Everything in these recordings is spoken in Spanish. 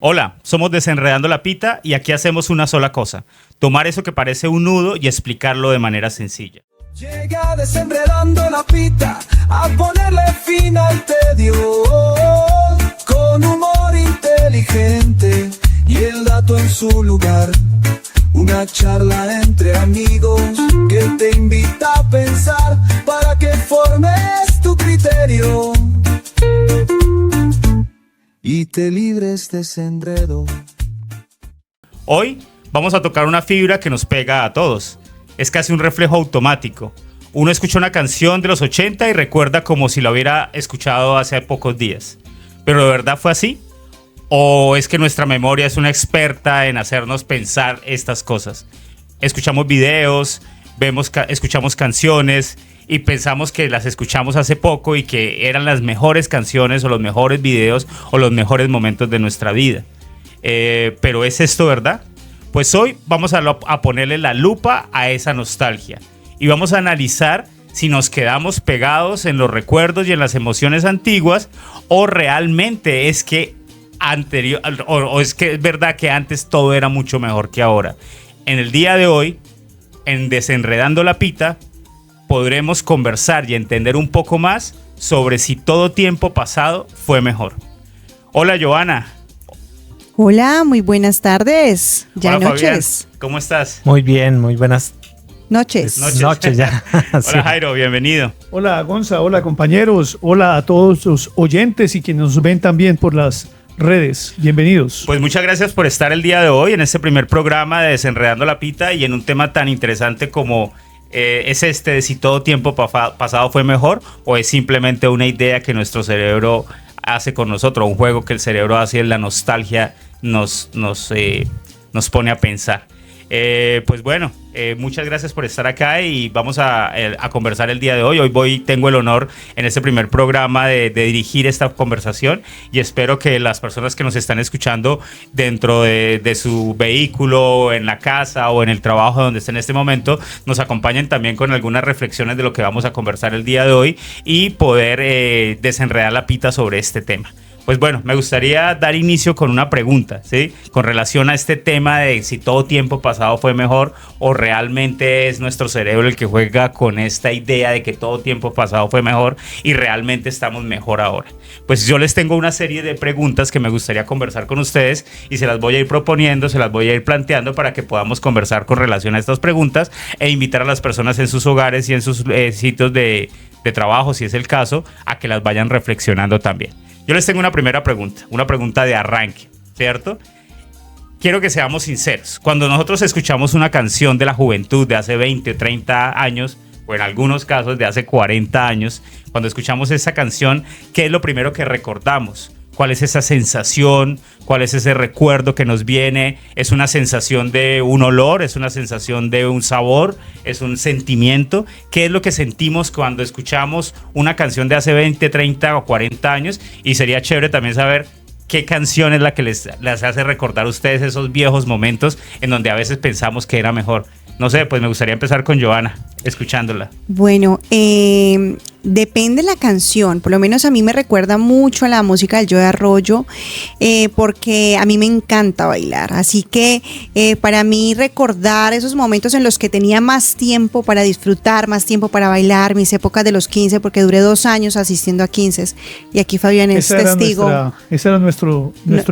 Hola, somos Desenredando la Pita y aquí hacemos una sola cosa: tomar eso que parece un nudo y explicarlo de manera sencilla. Llega Desenredando la Pita a ponerle fin al tedio, con humor inteligente y el dato en su lugar. Una charla entre amigos que te invita a pensar para que formes tu criterio y te libres de ese enredo. Hoy vamos a tocar una fibra que nos pega a todos. Es casi un reflejo automático. Uno escucha una canción de los 80 y recuerda como si la hubiera escuchado hace pocos días. ¿Pero de verdad fue así? ¿O es que nuestra memoria es una experta en hacernos pensar estas cosas? Escuchamos videos, escuchamos canciones y pensamos que las escuchamos hace poco y que eran las mejores canciones o los mejores videos o los mejores momentos de nuestra vida. ¿Pero es esto verdad? Pues hoy vamos a ponerle la lupa a esa nostalgia y vamos a analizar si nos quedamos pegados en los recuerdos y en las emociones antiguas o realmente es que es que es verdad que antes todo era mucho mejor que ahora. En el día de hoy, en Desenredando la Pita, podremos conversar y entender un poco más sobre si todo tiempo pasado fue mejor. Hola, Joana. Hola, muy buenas tardes. Ya Hola, noches. Fabián. ¿Cómo estás? Muy bien, muy buenas Noches. noches ya. Hola, Sí. Jairo, bienvenido. Hola Gonza, hola compañeros, hola a todos los oyentes y quienes nos ven también por las redes. Bienvenidos. Pues muchas gracias por estar el día de hoy en este primer programa de Desenredando la Pita y en un tema tan interesante como es este de si todo tiempo pasado fue mejor o es simplemente una idea que nuestro cerebro hace con nosotros, un juego que el cerebro hace en la nostalgia nos pone a pensar. Pues bueno, muchas gracias por estar acá y vamos a conversar el día de hoy. Tengo el honor en este primer programa de dirigir esta conversación y espero que las personas que nos están escuchando dentro de su vehículo, en la casa o en el trabajo donde estén en este momento, nos acompañen también con algunas reflexiones de lo que vamos a conversar el día de hoy y poder desenredar la pita sobre este tema. Pues bueno, me gustaría dar inicio con una pregunta, ¿sí? Con relación a este tema de si todo tiempo pasado fue mejor o realmente es nuestro cerebro el que juega con esta idea de que todo tiempo pasado fue mejor y realmente estamos mejor ahora. Pues yo les tengo una serie de preguntas que me gustaría conversar con ustedes y se las voy a ir proponiendo, se las voy a ir planteando para que podamos conversar con relación a estas preguntas e invitar a las personas en sus hogares y en sus sitios de trabajo, si es el caso, a que las vayan reflexionando también. Yo les tengo una primera pregunta, una pregunta de arranque, ¿cierto? Quiero que seamos sinceros. Cuando nosotros escuchamos una canción de la juventud de hace 20 o 30 años, o en algunos casos de hace 40 años, cuando escuchamos esa canción, ¿qué es lo primero que recordamos? ¿Cuál es esa sensación? ¿Cuál es ese recuerdo que nos viene? ¿Es una sensación de un olor? ¿Es una sensación de un sabor? ¿Es un sentimiento? ¿Qué es lo que sentimos cuando escuchamos una canción de hace 20, 30 o 40 años? Y sería chévere también saber qué canción es la que les hace recordar a ustedes esos viejos momentos en donde a veces pensamos que era mejor. No sé, pues me gustaría empezar con Joana, escuchándola. Bueno, depende la canción. Por lo menos a mí me recuerda mucho a la música del Joe Arroyo, porque a mí me encanta bailar. Así que para mí recordar esos momentos en los que tenía más tiempo para disfrutar, más tiempo para bailar, mis épocas de los 15, porque duré 2 años asistiendo a 15 y aquí Fabián es testigo. Ese era nuestro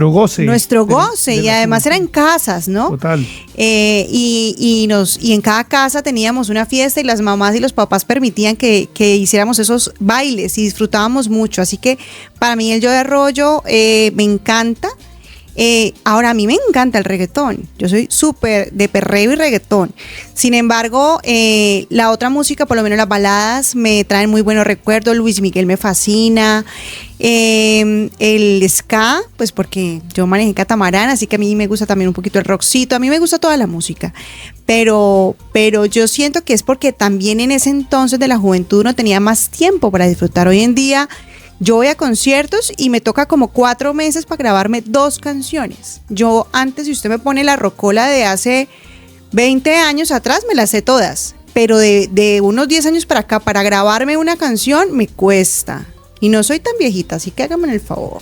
goce. Nuestro goce, y además era en casas, ¿no? Total. Y en cada casa teníamos una fiesta y las mamás y los papás permitían que hiciéramos esos bailes y disfrutábamos mucho. Así que para mí el Joe Arroyo me encanta. Ahora a mí me encanta el reggaetón. Yo soy súper de perreo y reggaetón. Sin embargo, la otra música, por lo menos las baladas, me traen muy buenos recuerdos. Luis Miguel me fascina. El ska, pues porque yo manejé catamarán, así que a mí me gusta también un poquito el rockcito. A mí me gusta toda la música. Pero yo siento que es porque también en ese entonces de la juventud uno tenía más tiempo para disfrutar. Hoy en día yo voy a conciertos y me toca como 4 meses para grabarme 2 canciones. Yo antes, si usted me pone la rocola de hace 20 años atrás, me las sé todas. Pero de unos 10 años para acá, para grabarme una canción, me cuesta. Y no soy tan viejita, así que hágame el favor.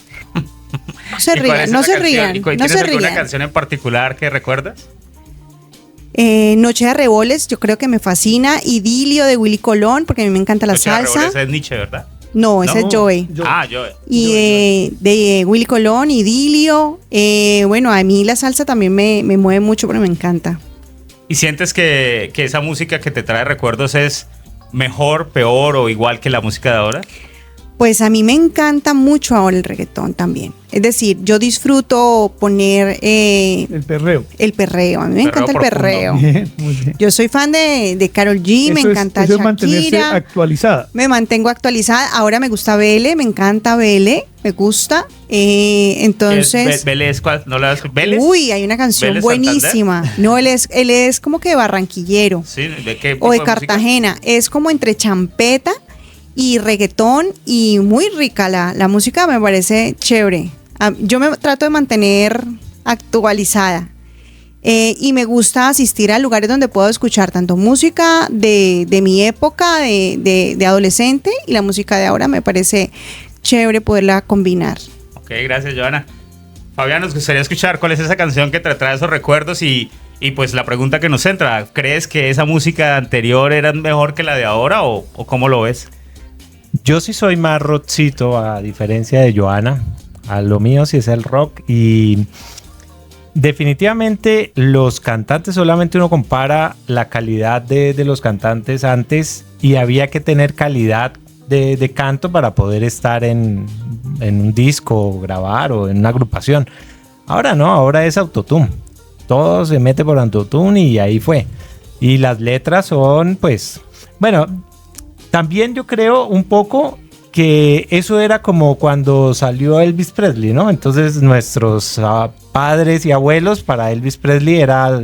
No se ¿Y cuál es rían, no esa se canción? rían, ¿Y no tienes se alguna rían. canción en particular que recuerdas? Noche de Arreboles, yo creo que me fascina. Idilio de Willy Colón, porque a mí me encanta la Noche de salsa. Arreboles es Nietzsche, ¿verdad? No, ese No. es Joey. Ah, yo. Y de Willy Colón, Idilio. Bueno, a mí la salsa también me mueve mucho, pero me encanta. ¿Y sientes que esa música que te trae recuerdos es mejor, peor o igual que la música de ahora? Pues a mí me encanta mucho ahora el reggaetón también. Es decir, yo disfruto poner El perreo. el perreo. A mí me Perreo encanta el profundo. perreo. Bien, muy bien. Yo soy fan de Karol G, me encanta eso es mantenerse Shakira. actualizada. Me mantengo actualizada. Ahora me gusta Bele, me encanta Bele, me gusta. Entonces, ¿Vélez cuál? ¿No la has ¿Vélez? uy, hay una canción ¿Vélez buenísima. No, él es como que barranquillero Sí, ¿de qué o de tipo música? Cartagena. Es como entre champeta y reggaetón y muy rica la música, me parece chévere. Yo me trato de mantener actualizada. Y me gusta asistir a lugares donde puedo escuchar tanto música de mi época de adolescente y la música de ahora. Me parece chévere poderla combinar. Ok, gracias, Joana. Fabián, nos gustaría escuchar cuál es esa canción que te trae esos recuerdos y pues la pregunta que nos centra, ¿crees que esa música anterior era mejor que la de ahora o cómo lo ves? Yo sí soy más rockcito, a diferencia de Joana. A lo mío sí es el rock y definitivamente los cantantes, solamente uno compara la calidad de los cantantes antes y había que tener calidad de canto para poder estar en un disco, grabar o en una agrupación. Ahora no, ahora es autotune. Todo se mete por autotune y ahí fue. Y las letras son, pues, bueno, también yo creo un poco que eso era como cuando salió Elvis Presley, ¿no? Entonces nuestros padres y abuelos, para Elvis Presley era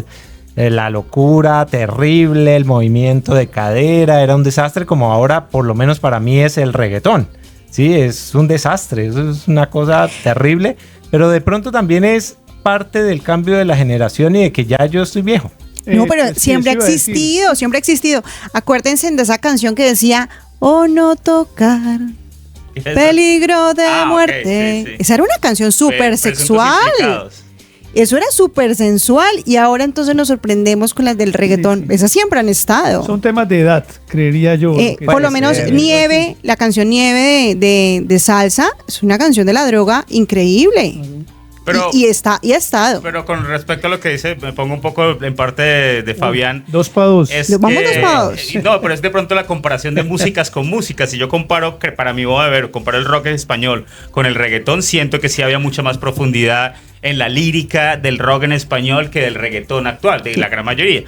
la locura terrible, el movimiento de cadera, era un desastre, como ahora por lo menos para mí es el reggaetón. Sí, es un desastre, eso es una cosa terrible, pero de pronto también es parte del cambio de la generación y de que ya yo estoy viejo. No, pero Sí, siempre ha eso iba a decir. existido, siempre ha existido. Acuérdense de esa canción que decía, "Oh, no tocar, peligro de Ah, ok, muerte". sí, sí. Esa era una canción súper Presuntos sexual. implicados. Eso era súper sensual y ahora entonces nos sorprendemos con las del reggaetón. Sí, sí. Esas siempre han estado. Son temas de edad, creería yo. que Por lo puede menos ser. Nieve, la canción Nieve de Salsa, es una canción de la droga increíble. Pero, y ha estado. pero con respecto a lo que dice, me pongo un poco en parte de Fabián. 2 para 2. Vamos dos para dos. No, pero es de pronto la comparación de músicas con músicas. Si yo comparo, que para mí voy a ver, comparo el rock en español con el reggaetón, siento que sí había mucha más profundidad en la lírica del rock en español que del reggaetón actual, de la gran mayoría.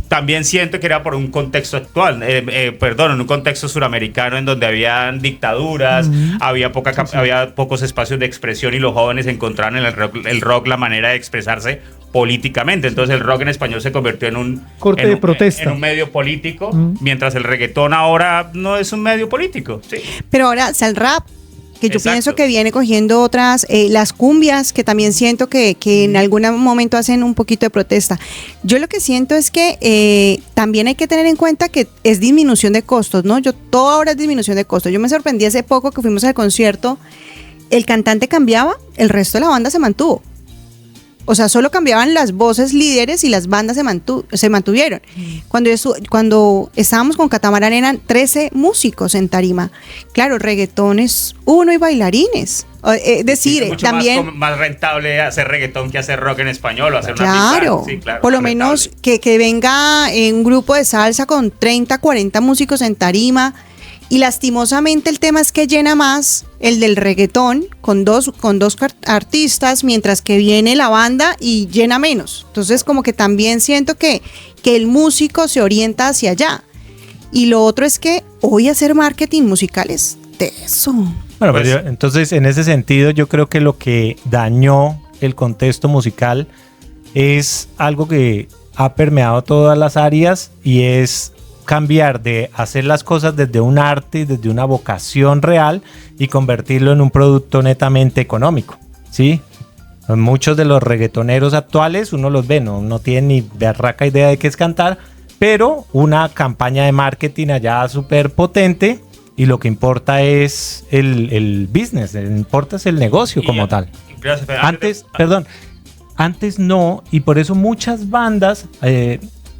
También siento que era por un contexto actual, en un contexto suramericano en donde habían dictaduras, había pocos espacios de expresión y los jóvenes encontraron en el rock la manera de expresarse políticamente. Entonces el rock en español se convirtió en un Corte de protesta. en un medio político, mientras el reggaetón ahora no es un medio político. Sí. Pero ahora está el rap, que yo Exacto. pienso que viene cogiendo otras, las cumbias, que también siento que en algún momento hacen un poquito de protesta. Yo lo que siento es que también hay que tener en cuenta que es disminución de costos, ¿no? Todo ahora es disminución de costos. Yo me sorprendí hace poco que fuimos al concierto, el cantante cambiaba, el resto de la banda se mantuvo. O sea, solo cambiaban las voces líderes y las bandas se mantuvieron. Cuando estábamos con Catamarán eran 13 músicos en tarima. Claro, reggaetón es uno y bailarines. Es decir, Es mucho también... más rentable hacer reggaetón que hacer rock en español o hacer una Claro, pista. Sí, claro, por lo rentable. menos que venga un grupo de salsa con 30, 40 músicos en tarima. Y lastimosamente el tema es que llena más el del reggaetón con dos artistas, mientras que viene la banda y llena menos. Entonces como que también siento que el músico se orienta hacia allá. Y lo otro es que hoy hacer marketing musical es de eso. Bueno, Pues- pero entonces en ese sentido yo creo que lo que dañó el contexto musical es algo que ha permeado todas las áreas y es cambiar de hacer las cosas desde un arte, desde una vocación real y convertirlo en un producto netamente económico, ¿sí? Muchos de los reggaetoneros actuales uno los ve, no tienen ni berraca idea de qué es cantar, pero una campaña de marketing allá súper potente y lo que importa es el business, lo que importa es el negocio como tal. Gracias, Fede. Antes no, y por eso muchas bandas,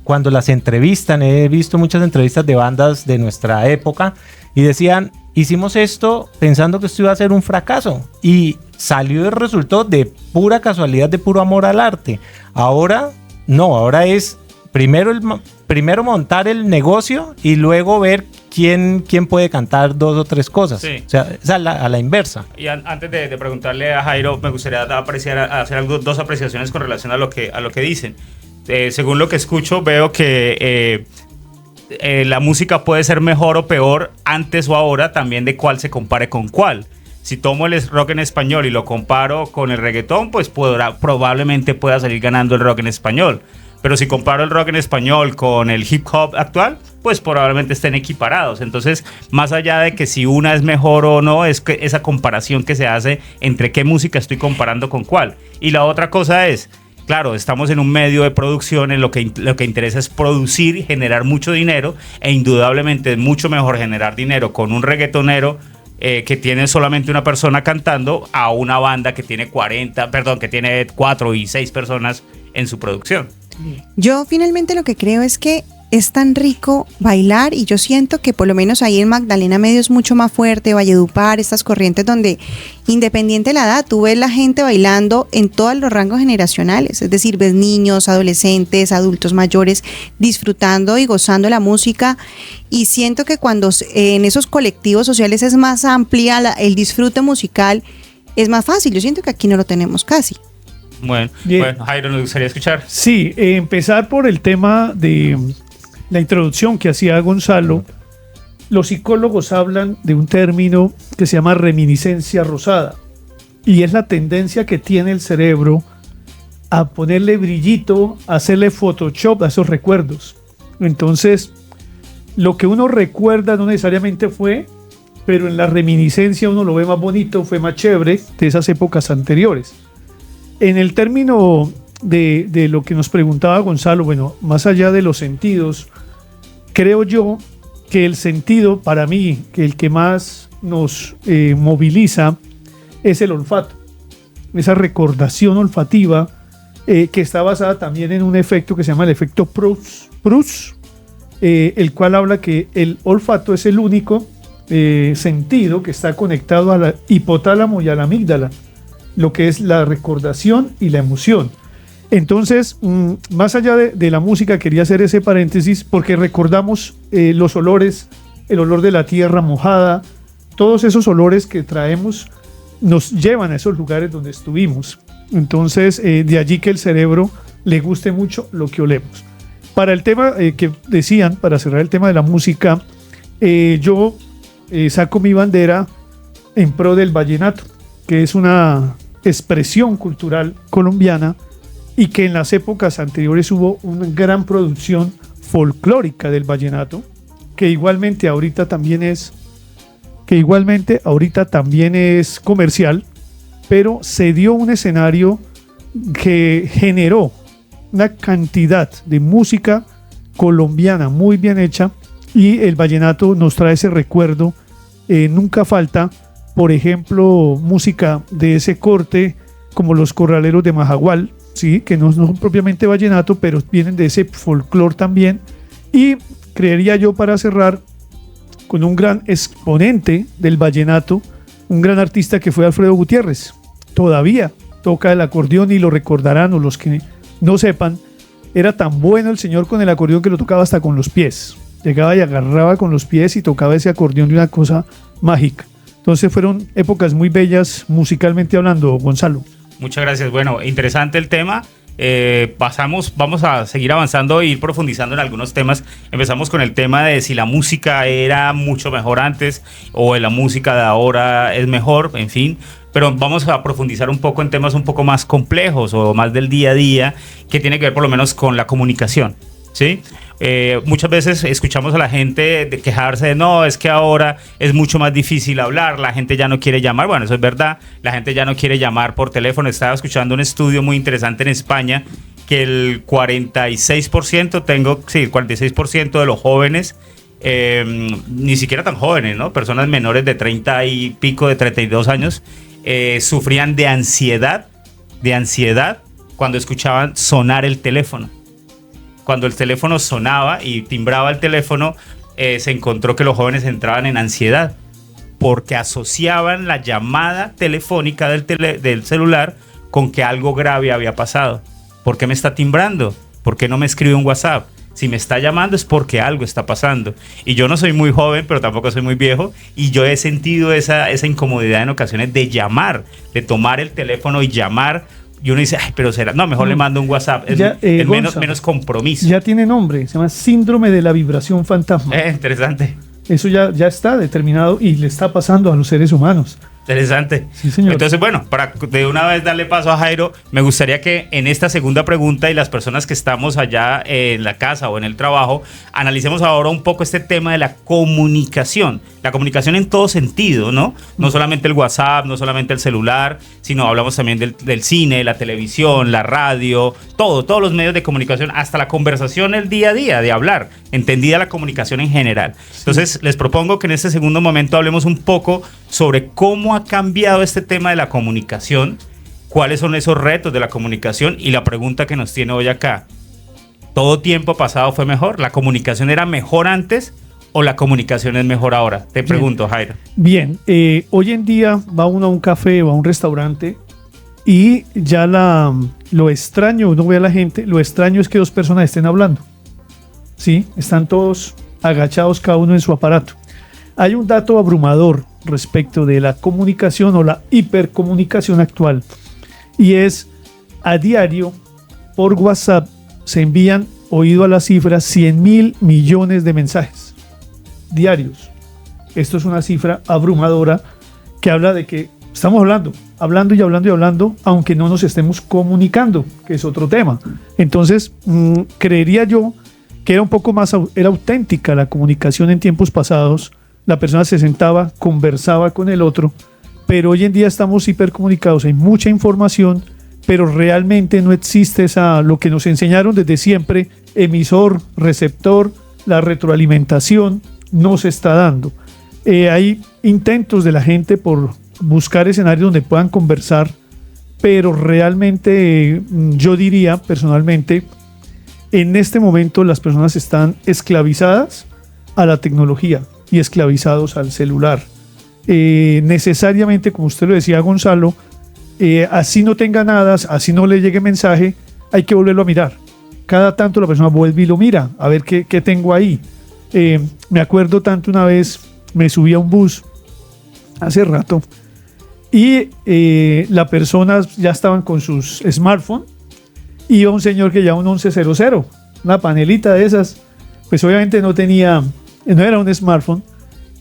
cuando las entrevistan, he visto muchas entrevistas de bandas de nuestra época y decían, hicimos esto pensando que esto iba a ser un fracaso y salió y resultó de pura casualidad, de puro amor al arte. Ahora no, ahora es primero montar el negocio y luego ver quién puede cantar 2 o 3 cosas. Sí. O sea, es a la inversa. Y antes de preguntarle a Jairo, me gustaría hacer dos apreciaciones con relación a lo que dicen. Según lo que escucho, veo que la música puede ser mejor o peor antes o ahora, también de cuál se compare con cuál. Si tomo el rock en español y lo comparo con el reggaetón, pues probablemente pueda salir ganando el rock en español. Pero si comparo el rock en español con el hip hop actual, pues probablemente estén equiparados. Entonces, más allá de que si una es mejor o no, es que esa comparación que se hace entre qué música estoy comparando con cuál. Y la otra cosa es, claro, estamos en un medio de producción en lo que interesa es producir y generar mucho dinero, e indudablemente es mucho mejor generar dinero con un reggaetonero que tiene solamente una persona cantando a una banda que tiene 4 y 6 personas en su producción. Yo finalmente lo que creo es que es tan rico bailar, y yo siento que por lo menos ahí en Magdalena Medio es mucho más fuerte, Valledupar, estas corrientes donde independiente de la edad, tú ves la gente bailando en todos los rangos generacionales, es decir, ves niños, adolescentes, adultos mayores disfrutando y gozando la música, y siento que cuando en esos colectivos sociales es más amplia el disfrute musical, es más fácil. Yo siento que aquí no lo tenemos casi. Bueno, Jairo, nos gustaría escuchar. Sí, empezar por el tema de la introducción que hacía Gonzalo. Los psicólogos hablan de un término que se llama reminiscencia rosada, y es la tendencia que tiene el cerebro a ponerle brillito, a hacerle Photoshop a esos recuerdos. Entonces, lo que uno recuerda no necesariamente fue, pero en la reminiscencia uno lo ve más bonito, fue más chévere de esas épocas anteriores. En el término de lo que nos preguntaba Gonzalo, bueno, más allá de los sentidos, creo yo que el sentido, para mí, que el que más nos moviliza es el olfato. Esa recordación olfativa que está basada también en un efecto que se llama el efecto Proust, el cual habla que el olfato es el único sentido que está conectado al hipotálamo y a la amígdala, lo que es la recordación y la emoción. Entonces, más allá de la música, quería hacer ese paréntesis porque recordamos los olores, el olor de la tierra mojada, todos esos olores que traemos nos llevan a esos lugares donde estuvimos. Entonces, de allí que el cerebro le guste mucho lo que olemos. Para el tema que decían, para cerrar el tema de la música, yo saco mi bandera en pro del vallenato, que es una expresión cultural colombiana y que en las épocas anteriores hubo una gran producción folclórica del vallenato, que igualmente ahorita también es comercial, pero se dio un escenario que generó una cantidad de música colombiana muy bien hecha, y el vallenato nos trae ese recuerdo. Nunca falta, por ejemplo, música de ese corte, como los corraleros de Majagual, ¿sí? Que no son propiamente vallenato, pero vienen de ese folclore también. Y creería yo, para cerrar, con un gran exponente del vallenato, un gran artista que fue Alfredo Gutiérrez. Todavía toca el acordeón, y lo recordarán, o los que no sepan, era tan bueno el señor con el acordeón que lo tocaba hasta con los pies. Llegaba y agarraba con los pies y tocaba ese acordeón de una cosa mágica. Entonces fueron épocas muy bellas musicalmente hablando, Gonzalo. Muchas gracias. Bueno, interesante el tema. Vamos a seguir avanzando e ir profundizando en algunos temas. Empezamos con el tema de si la música era mucho mejor antes o la música de ahora es mejor, en fin. Pero vamos a profundizar un poco en temas un poco más complejos o más del día a día, que tiene que ver por lo menos con la comunicación, ¿sí? Muchas veces escuchamos a la gente de quejarse de no, es que ahora es mucho más difícil hablar, la gente ya no quiere llamar. Bueno, eso es verdad, la gente ya no quiere llamar por teléfono. Estaba escuchando un estudio muy interesante en España que el 46% de los jóvenes, ni siquiera tan jóvenes, ¿no? Personas menores de 30 y pico, de 32 años, sufrían de ansiedad cuando escuchaban sonar el teléfono. Cuando el teléfono sonaba y timbraba el teléfono, se encontró que los jóvenes entraban en ansiedad porque asociaban la llamada telefónica del celular con que algo grave había pasado. ¿Por qué me está timbrando? ¿Por qué no me escribe un WhatsApp? Si me está llamando es porque algo está pasando. Y yo no soy muy joven, pero tampoco soy muy viejo. Y yo he sentido esa incomodidad en ocasiones de llamar, de tomar el teléfono y llamar. Y uno dice, ay, pero será. No, mejor le mando un WhatsApp. Es menos compromiso. Ya tiene nombre, se llama síndrome de la vibración fantasma. Interesante. Eso ya está determinado y le está pasando a los seres humanos. Interesante. Sí, señor. Entonces, bueno, para de una vez darle paso a Jairo, me gustaría que en esta segunda pregunta y las personas que estamos allá en la casa o en el trabajo, analicemos ahora un poco este tema de la comunicación. La comunicación en todo sentido, ¿no? No solamente el WhatsApp, no solamente el celular, sino hablamos también del cine, la televisión, la radio, todos los medios de comunicación, hasta la conversación el día a día, de hablar, entendida la comunicación en general. Entonces, les propongo que en este segundo momento hablemos un poco sobre cómo ha cambiado este tema de la comunicación, cuáles son esos retos de la comunicación y la pregunta que nos tiene hoy acá. ¿Todo tiempo pasado fue mejor? ¿La comunicación era mejor antes o la comunicación es mejor ahora? Te pregunto, Jairo. Bien, hoy en día va uno a un café o a un restaurante y ya lo extraño, uno ve a la gente, lo extraño es que dos personas estén hablando. ¿Sí? Están todos agachados cada uno en su aparato. Hay un dato abrumador respecto de la comunicación o la hipercomunicación actual, y es a diario por WhatsApp se envían, oído a la cifra, 100.000 millones de mensajes diarios. Esto es una cifra abrumadora que habla de que estamos hablando y hablando, aunque no nos estemos comunicando, que es otro tema. Entonces, creería yo que era un poco más, era auténtica la comunicación en tiempos pasados. La persona se sentaba, conversaba con el otro, pero hoy en día estamos hipercomunicados, hay mucha información, pero realmente no existe lo que nos enseñaron desde siempre, emisor, receptor, la retroalimentación no se está dando. Hay intentos de la gente por buscar escenarios donde puedan conversar, pero realmente yo diría personalmente, en este momento las personas están esclavizadas a la tecnología y esclavizados al celular. Necesariamente, como usted lo decía, Gonzalo, así no tenga nada, así no le llegue mensaje, hay que volverlo a mirar. Cada tanto la persona vuelve y lo mira, a ver qué tengo ahí. Me acuerdo tanto una vez, me subí a un bus hace rato y la persona ya estaban con sus smartphones. Iba un señor que llevaba un 1100, una panelita de esas, pues obviamente no era un smartphone,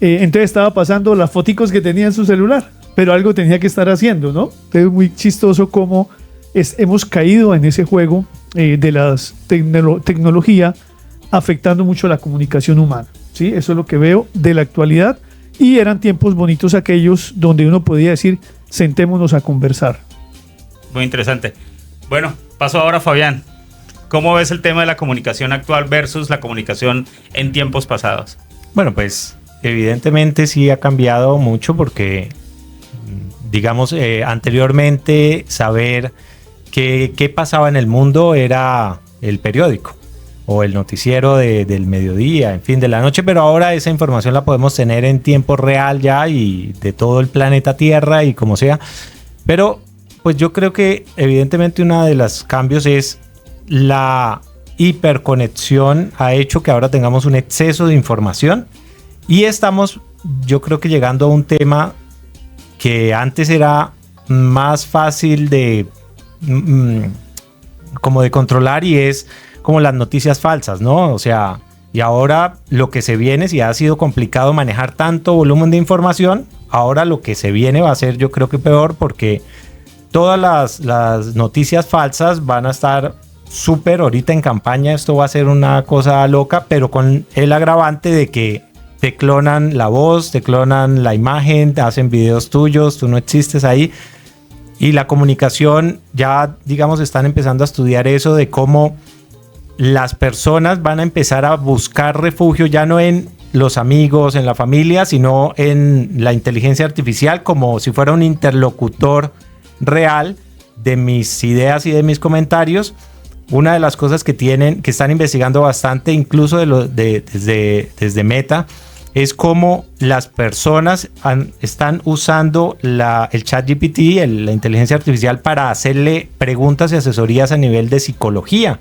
entonces estaba pasando las foticos que tenía en su celular, pero algo tenía que estar haciendo, ¿no? Entonces muy chistoso cómo hemos caído en ese juego de la tecnología, afectando mucho la comunicación humana, ¿sí? Eso es lo que veo de la actualidad, y eran tiempos bonitos aquellos donde uno podía decir, sentémonos a conversar. Muy interesante. Bueno, paso ahora a Fabián. ¿Cómo ves el tema de la comunicación actual versus la comunicación en tiempos pasados? Bueno, pues evidentemente sí ha cambiado mucho porque, digamos, anteriormente saber qué pasaba en el mundo era el periódico o el noticiero del mediodía, en fin, de la noche, pero ahora esa información la podemos tener en tiempo real ya y de todo el planeta Tierra y como sea. Pero pues yo creo que evidentemente uno de los cambios es la hiperconexión ha hecho que ahora tengamos un exceso de información y estamos, yo creo que llegando a un tema que antes era más fácil de como de controlar y es como las noticias falsas, ¿no? O sea, y ahora lo que se viene, si ha sido complicado manejar tanto volumen de información, ahora lo que se viene va a ser yo creo que peor porque todas las noticias falsas van a estar súper ahorita en campaña, esto va a ser una cosa loca, pero con el agravante de que te clonan la voz, te clonan la imagen, te hacen videos tuyos, tú no existes ahí. Y la comunicación, ya digamos están empezando a estudiar eso de cómo las personas van a empezar a buscar refugio ya no en los amigos, en la familia, sino en la inteligencia artificial como si fuera un interlocutor real de mis ideas y de mis comentarios. Una de las cosas que están investigando bastante, incluso desde Meta, es cómo las personas están usando el ChatGPT, la inteligencia artificial, para hacerle preguntas y asesorías a nivel de psicología.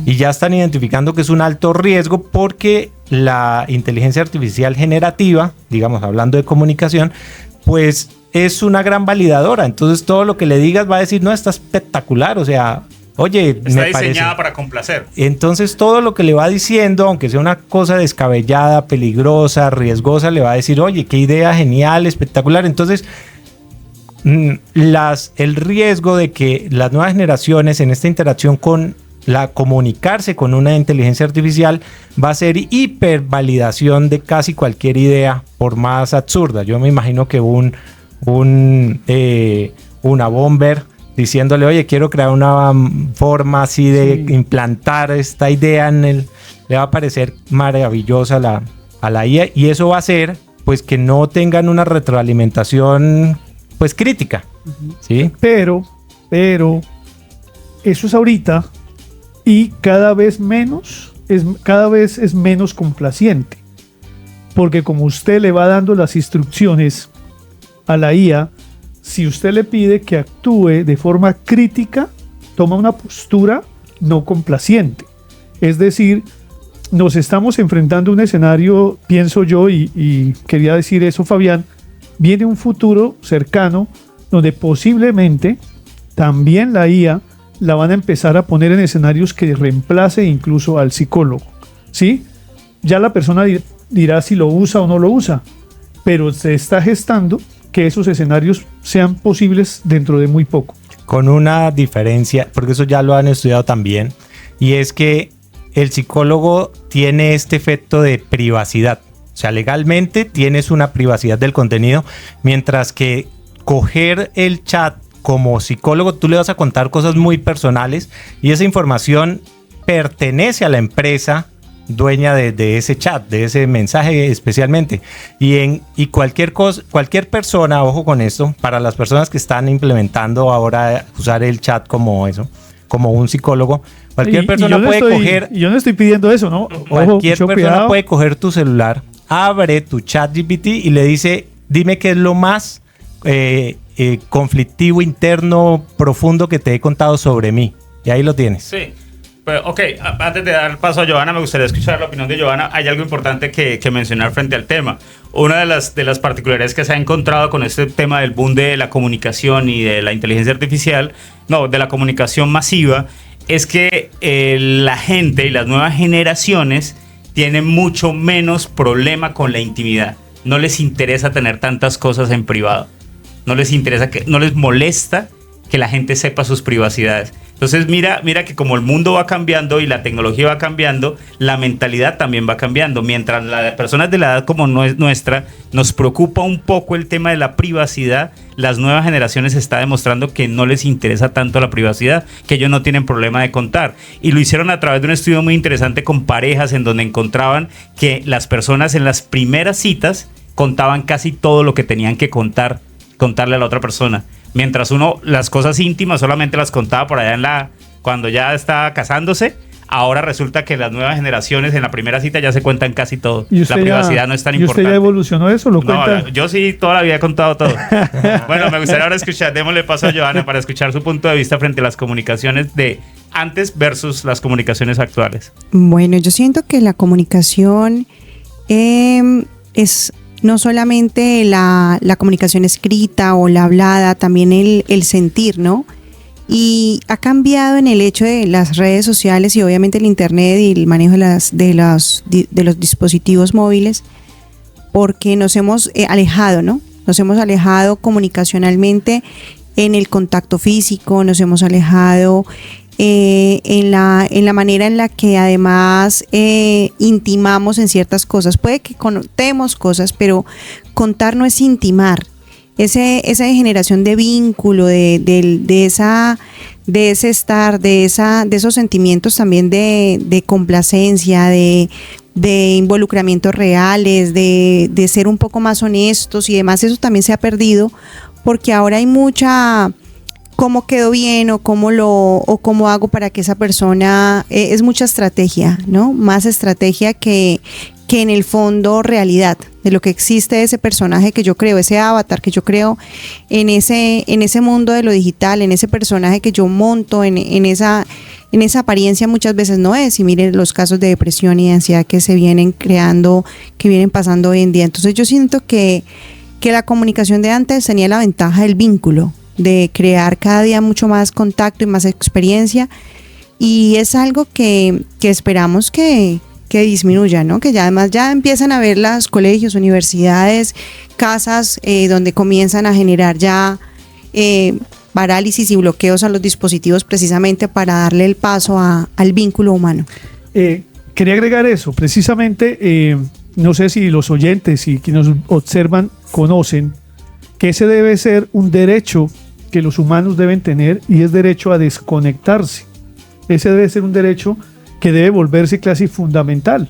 Y ya están identificando que es un alto riesgo porque la inteligencia artificial generativa, digamos, hablando de comunicación, pues es una gran validadora. Entonces todo lo que le digas va a decir, no, está espectacular, o sea, oye, está me diseñada parece. para complacer. Entonces todo lo que le va diciendo, aunque sea una cosa descabellada, peligrosa, riesgosa, le va a decir, oye, qué idea genial, espectacular. Entonces el riesgo de que las nuevas generaciones en esta interacción con comunicarse con una inteligencia artificial va a ser hipervalidación de casi cualquier idea, por más absurda. Yo me imagino que una bomber diciéndole, oye, quiero crear una forma así de implantar esta idea le va a parecer maravillosa a la IA, y eso va a hacer pues que no tengan una retroalimentación pues crítica. ¿Sí? Pero eso es ahorita, y cada vez es menos complaciente, porque como usted le va dando las instrucciones a la IA, si usted le pide que actúe de forma crítica, toma una postura no complaciente. Es decir, nos estamos enfrentando a un escenario, pienso yo, y quería decir eso, Fabián, viene un futuro cercano donde posiblemente también la IA la van a empezar a poner en escenarios que reemplace incluso al psicólogo, ¿sí? Ya la persona dirá si lo usa o no lo usa, pero se está gestando que esos escenarios sean posibles dentro de muy poco. Con una diferencia, porque eso ya lo han estudiado también, y es que el psicólogo tiene este efecto de privacidad. O sea, legalmente tienes una privacidad del contenido, mientras que coger el chat como psicólogo, tú le vas a contar cosas muy personales y esa información pertenece a la empresa dueña de ese chat, de ese mensaje especialmente. Y cualquier persona, ojo con esto, para las personas que están implementando ahora usar el chat como eso, como un psicólogo, cualquier persona puede coger. Yo no estoy pidiendo eso, ¿no? Cualquier persona puede coger tu celular, abre tu ChatGPT y le dice, dime qué es lo más conflictivo, interno, profundo que te he contado sobre mí. Y ahí lo tienes. Sí. Pero, ok, antes de dar el paso a Johanna, me gustaría escuchar la opinión de Johanna. Hay algo importante que mencionar frente al tema. Una de las particularidades que se ha encontrado con este tema del boom de la comunicación y de la inteligencia artificial, de la comunicación masiva, es que la gente y las nuevas generaciones tienen mucho menos problema con la intimidad. No les interesa tener tantas cosas en privado. No les molesta que la gente sepa sus privacidades. Entonces mira que como el mundo va cambiando y la tecnología va cambiando, la mentalidad también va cambiando. Mientras las personas de la edad como nuestra nos preocupa un poco el tema de la privacidad, las nuevas generaciones está demostrando que no les interesa tanto la privacidad, que ellos no tienen problema de contar. Y lo hicieron a través de un estudio muy interesante con parejas en donde encontraban que las personas en las primeras citas contaban casi todo lo que tenían que contarle a la otra persona. Mientras las cosas íntimas solamente las contaba por allá cuando ya estaba casándose, ahora resulta que las nuevas generaciones en la primera cita ya se cuentan casi todo. La privacidad no es tan importante. ¿Y usted ya evolucionó eso? ¿Lo cuenta? Yo sí, toda la vida he contado todo. Bueno, me gustaría ahora démosle paso a Johanna para escuchar su punto de vista frente a las comunicaciones de antes versus las comunicaciones actuales. Bueno, yo siento que la comunicación es no solamente la comunicación escrita o la hablada, también el sentir, ¿no? Y ha cambiado en el hecho de las redes sociales y obviamente el internet y el manejo de los dispositivos móviles, porque nos hemos alejado, ¿no? Nos hemos alejado comunicacionalmente en el contacto físico, nos hemos alejado en la manera en la que además intimamos en ciertas cosas. Puede que contemos cosas, pero contar no es intimar. esa generación de vínculo, de ese estar, de esos sentimientos también de complacencia, de involucramientos reales, de ser un poco más honestos y demás, eso también se ha perdido porque ahora hay mucha cómo quedó bien o cómo hago para que esa persona, es mucha estrategia, ¿no? Más estrategia que en el fondo realidad de lo que existe ese personaje que yo creo, ese avatar que yo creo en ese mundo de lo digital, en ese personaje que yo monto, en esa apariencia muchas veces no es. Y miren los casos de depresión y de ansiedad que se vienen creando, que vienen pasando hoy en día. Entonces yo siento que la comunicación de antes tenía la ventaja del vínculo, de crear cada día mucho más contacto y más experiencia, y es algo que esperamos que disminuya, ¿no? Que ya además ya empiezan a ver los colegios, universidades, casas donde comienzan a generar ya parálisis y bloqueos a los dispositivos precisamente para darle el paso al vínculo humano. Quería agregar eso, precisamente, no sé si los oyentes y quienes nos observan conocen que ese debe ser un derecho que los humanos deben tener, y es derecho a desconectarse. Ese debe ser un derecho que debe volverse casi fundamental,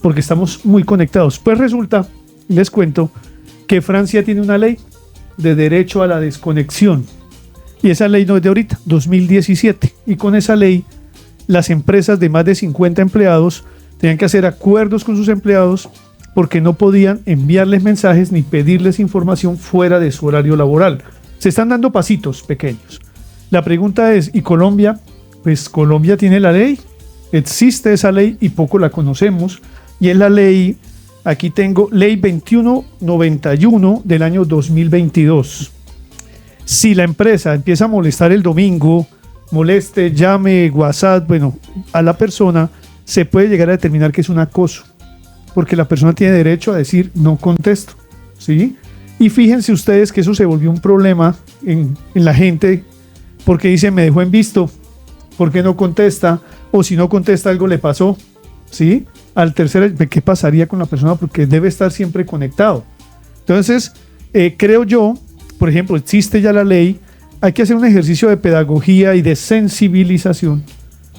porque estamos muy conectados. Pues resulta, les cuento, que Francia tiene una ley de derecho a la desconexión, y esa ley no es de ahorita, 2017, y con esa ley las empresas de más de 50 empleados tenían que hacer acuerdos con sus empleados porque no podían enviarles mensajes ni pedirles información fuera de su horario laboral. Se están dando pasitos pequeños. La pregunta es, ¿y Colombia? Pues Colombia tiene la ley, existe esa ley y poco la conocemos, y es la ley, aquí tengo, ley 2191 del año 2022. Si la empresa empieza a molestar el domingo, moleste, llame, WhatsApp, bueno, a la persona, se puede llegar a determinar que es un acoso, porque la persona tiene derecho a decir no contesto, ¿sí? Y fíjense ustedes que eso se volvió un problema en la gente, porque dice, me dejó en visto, ¿por qué no contesta? O si no contesta, algo le pasó, ¿sí? Al tercer, ¿qué pasaría con la persona? Porque debe estar siempre conectado. Entonces, creo yo, por ejemplo, existe ya la ley, hay que hacer un ejercicio de pedagogía y de sensibilización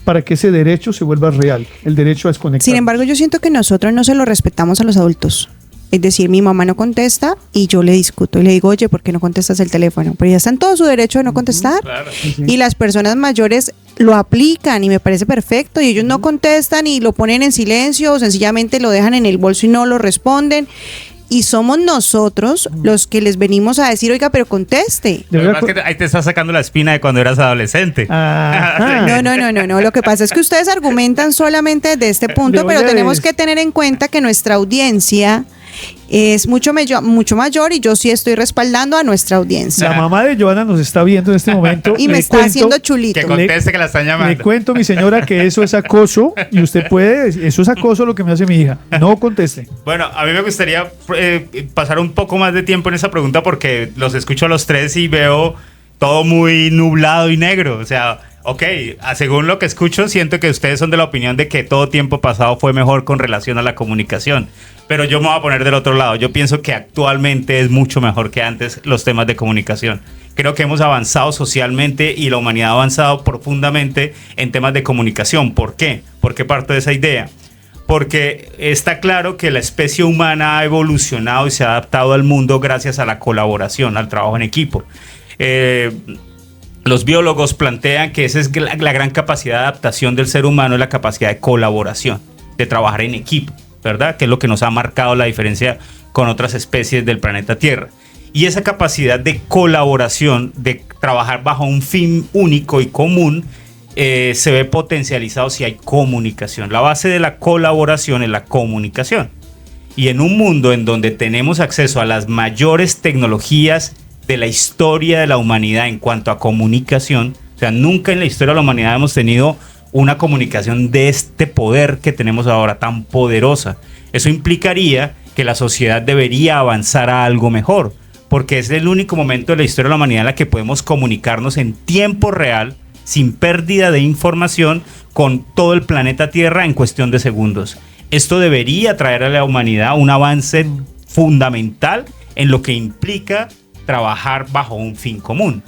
para que ese derecho se vuelva real, el derecho a desconectar. Sin embargo, yo siento que nosotros no se lo respetamos a los adultos. Es decir, mi mamá no contesta y yo le discuto y le digo, oye, ¿por qué no contestas el teléfono? Pero ya está en todo su derecho de no contestar. Claro. Y las personas mayores lo aplican y me parece perfecto, y ellos no contestan y lo ponen en silencio o sencillamente lo dejan en el bolso y no lo responden. Y somos nosotros los que les venimos a decir, oiga, pero conteste. Además que ahí te estás sacando la espina de cuando eras adolescente. No. Lo que pasa es que ustedes argumentan solamente desde este punto, pero tenemos que tener en cuenta que nuestra audiencia es mucho mayor y yo sí estoy respaldando a nuestra audiencia. La mamá de Joana nos está viendo en este momento. Y me está haciendo chulito. Que conteste, que la están llamando. Le cuento, mi señora, que eso es acoso, y usted puede, eso es acoso lo que me hace mi hija. No conteste. Bueno, a mí me gustaría pasar un poco más de tiempo en esa pregunta porque los escucho a los tres y veo todo muy nublado y negro. O sea, ok, según lo que escucho, siento que ustedes son de la opinión de que todo tiempo pasado fue mejor con relación a la comunicación. Pero yo me voy a poner del otro lado. Yo pienso que actualmente es mucho mejor que antes los temas de comunicación. Creo que hemos avanzado socialmente y la humanidad ha avanzado profundamente en temas de comunicación. ¿Por qué? ¿Por qué parto de esa idea? Porque está claro que la especie humana ha evolucionado y se ha adaptado al mundo gracias a la colaboración, al trabajo en equipo. Los biólogos plantean que esa es la gran capacidad de adaptación del ser humano, es la capacidad de colaboración, de trabajar en equipo, ¿verdad? Que es lo que nos ha marcado la diferencia con otras especies del planeta Tierra. Y esa capacidad de colaboración, de trabajar bajo un fin único y común, se ve potencializado si hay comunicación. La base de la colaboración es la comunicación. Y en un mundo en donde tenemos acceso a las mayores tecnologías de la historia de la humanidad en cuanto a comunicación, o sea, nunca en la historia de la humanidad hemos tenido una comunicación de este poder que tenemos ahora, tan poderosa. Eso implicaría que la sociedad debería avanzar a algo mejor, porque es el único momento de la historia de la humanidad en la que podemos comunicarnos en tiempo real, sin pérdida de información, con todo el planeta Tierra en cuestión de segundos. Esto debería traer a la humanidad un avance fundamental en lo que implica trabajar bajo un fin común.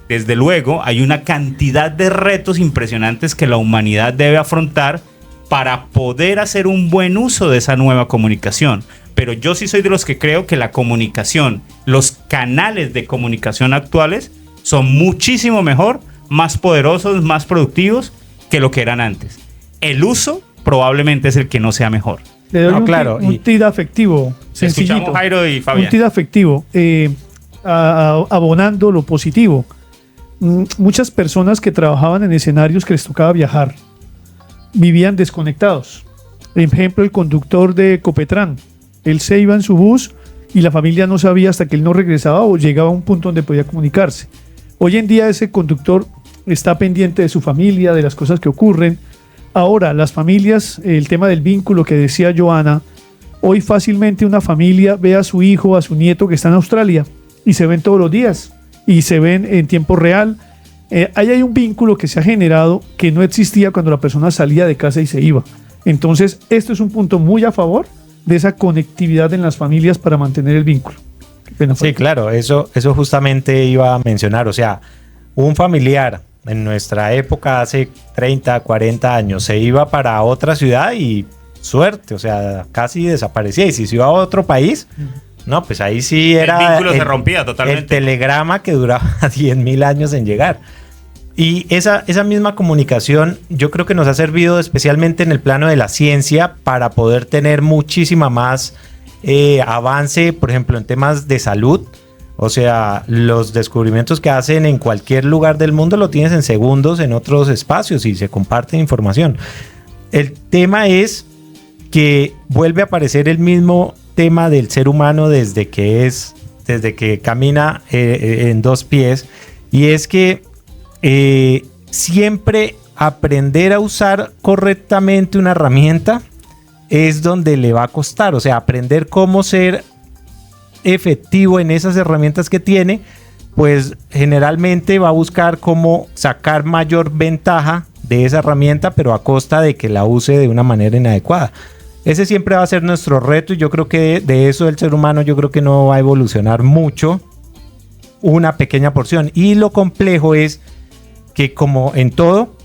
Desde luego, hay una cantidad de retos impresionantes que la humanidad debe afrontar para poder hacer un buen uso de esa nueva comunicación. Pero yo sí soy de los que creo que la comunicación, los canales de comunicación actuales son muchísimo mejor, más poderosos, más productivos que lo que eran antes. El uso probablemente es el que no sea mejor. Le doy un tip afectivo, sencillito. Escuchamos Jairo y Fabián. Un tip afectivo, abonando lo positivo. Muchas personas que trabajaban en escenarios que les tocaba viajar vivían desconectados. Por ejemplo, el conductor de Copetrán, él se iba en su bus y la familia no sabía hasta que él no regresaba o llegaba a un punto donde podía comunicarse. Hoy en día ese conductor está pendiente de su familia, de las cosas que ocurren. Ahora, las familias, el tema del vínculo que decía Joana, hoy fácilmente una familia ve a su hijo, a su nieto que está en Australia y se ven todos los días y se ven en tiempo real. Ahí hay un vínculo que se ha generado que no existía cuando la persona salía de casa y se iba. Entonces, esto es un punto muy a favor de esa conectividad en las familias para mantener el vínculo. Sí, claro, eso justamente iba a mencionar. O sea, un familiar en nuestra época hace 30, 40 años se iba para otra ciudad y suerte, o sea, casi desaparecía. Y si se iba a otro país, no, pues ahí sí era... El vínculo se rompía totalmente. El telegrama que duraba 10.000 años en llegar. Y esa misma comunicación yo creo que nos ha servido especialmente en el plano de la ciencia para poder tener muchísima más avance, por ejemplo, en temas de salud. O sea, los descubrimientos que hacen en cualquier lugar del mundo lo tienes en segundos en otros espacios y se comparte información. El tema es que vuelve a aparecer el mismo tema del ser humano desde que camina en dos pies, y es que siempre aprender a usar correctamente una herramienta es donde le va a costar. O sea, aprender cómo ser efectivo en esas herramientas que tiene, pues generalmente va a buscar cómo sacar mayor ventaja de esa herramienta, pero a costa de que la use de una manera inadecuada. Ese siempre va a ser nuestro reto, y yo creo que de eso el ser humano yo creo que no va a evolucionar mucho, una pequeña porción. Y lo complejo es que, como en todo,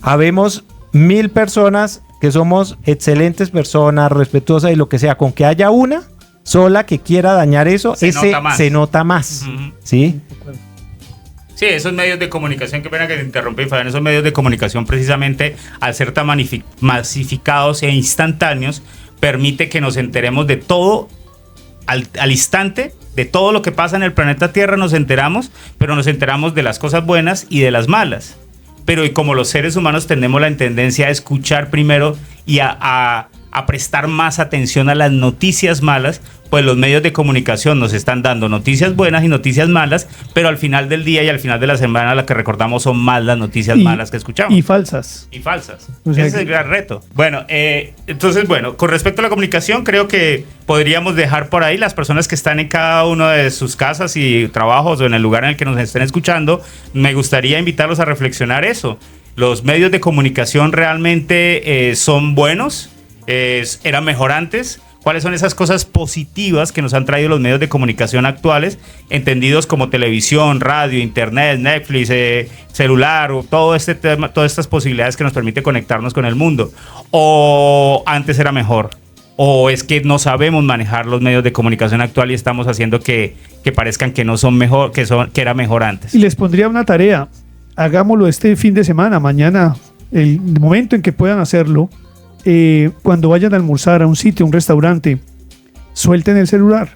habemos 1000 personas que somos excelentes personas, respetuosas y lo que sea, con que haya una sola que quiera dañar eso, se nota más. Uh-huh. ¿Sí? Sí, esos medios de comunicación, qué pena que te interrumpí, Fabián, esos medios de comunicación precisamente al ser tan masificados e instantáneos, permite que nos enteremos de todo al instante, de todo lo que pasa en el planeta Tierra nos enteramos, pero nos enteramos de las cosas buenas y de las malas. Pero y como los seres humanos tenemos la tendencia a escuchar primero y a prestar más atención a las noticias malas, pues los medios de comunicación nos están dando noticias buenas y noticias malas, pero al final del día y al final de la semana las que recordamos son más las noticias malas que escuchamos. Y falsas. Y falsas. O sea, ese es el gran reto. Bueno, entonces, bueno, con respecto a la comunicación, creo que podríamos dejar por ahí las personas que están en cada una de sus casas y trabajos o en el lugar en el que nos estén escuchando. Me gustaría invitarlos a reflexionar eso. Los medios de comunicación realmente son buenos, eran mejor antes. ¿Cuáles son esas cosas positivas que nos han traído los medios de comunicación actuales, entendidos como televisión, radio, internet, Netflix, celular, o todo este tema, todas estas posibilidades que nos permite conectarnos con el mundo? ¿O antes era mejor? ¿O es que no sabemos manejar los medios de comunicación actual y estamos haciendo que parezcan que no son mejor, que era mejor antes? Y les pondría una tarea: hagámoslo este fin de semana, mañana, el momento en que puedan hacerlo. Cuando vayan a almorzar a un sitio, un restaurante, suelten el celular,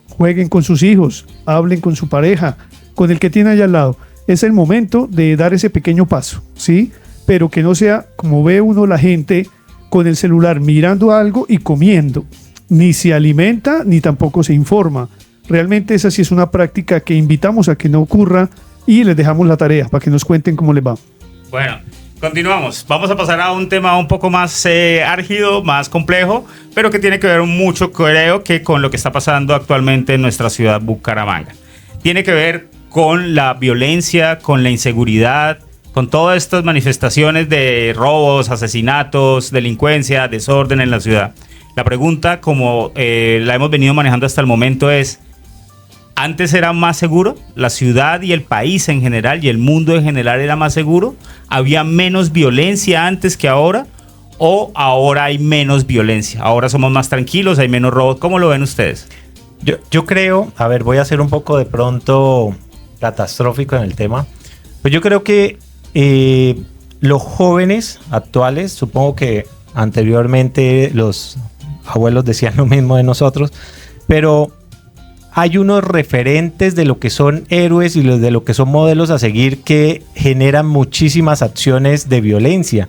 jueguen con sus hijos, hablen con su pareja, con el que tiene allá al lado. Es el momento de dar ese pequeño paso, ¿sí? Pero que no sea como ve uno la gente con el celular mirando algo y comiendo. Ni se alimenta, ni tampoco se informa. Realmente esa sí es una práctica que invitamos a que no ocurra, y les dejamos la tarea para que nos cuenten cómo les va. Bueno, continuamos. Vamos a pasar a un tema un poco más álgido, más complejo, pero que tiene que ver mucho, creo que, con lo que está pasando actualmente en nuestra ciudad, Bucaramanga. Tiene que ver con la violencia, con la inseguridad, con todas estas manifestaciones de robos, asesinatos, delincuencia, desorden en la ciudad. La pregunta, como la hemos venido manejando hasta el momento, es: antes era más seguro, la ciudad y el país en general y el mundo en general era más seguro, había menos violencia antes que ahora, o ahora hay menos violencia, ahora somos más tranquilos, hay menos robos. ¿Cómo lo ven ustedes? Yo creo, a ver, voy a ser un poco de pronto catastrófico en el tema, pues yo creo que los jóvenes actuales, supongo que anteriormente los abuelos decían lo mismo de nosotros, pero hay unos referentes de lo que son héroes y de lo que son modelos a seguir que generan muchísimas acciones de violencia.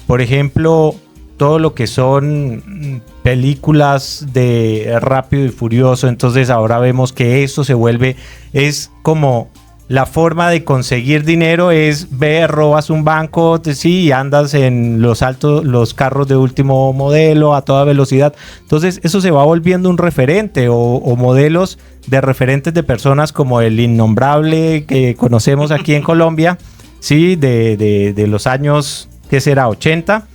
Por ejemplo, todo lo que son películas de Rápido y Furioso, entonces ahora vemos que eso se vuelve, es como la forma de conseguir dinero es ver, robas un banco, sí, y andas en los carros de último modelo a toda velocidad. Entonces eso se va volviendo un referente o modelos de referentes de personas como el innombrable que conocemos aquí en Colombia, sí, de los años, ¿qué será? 80,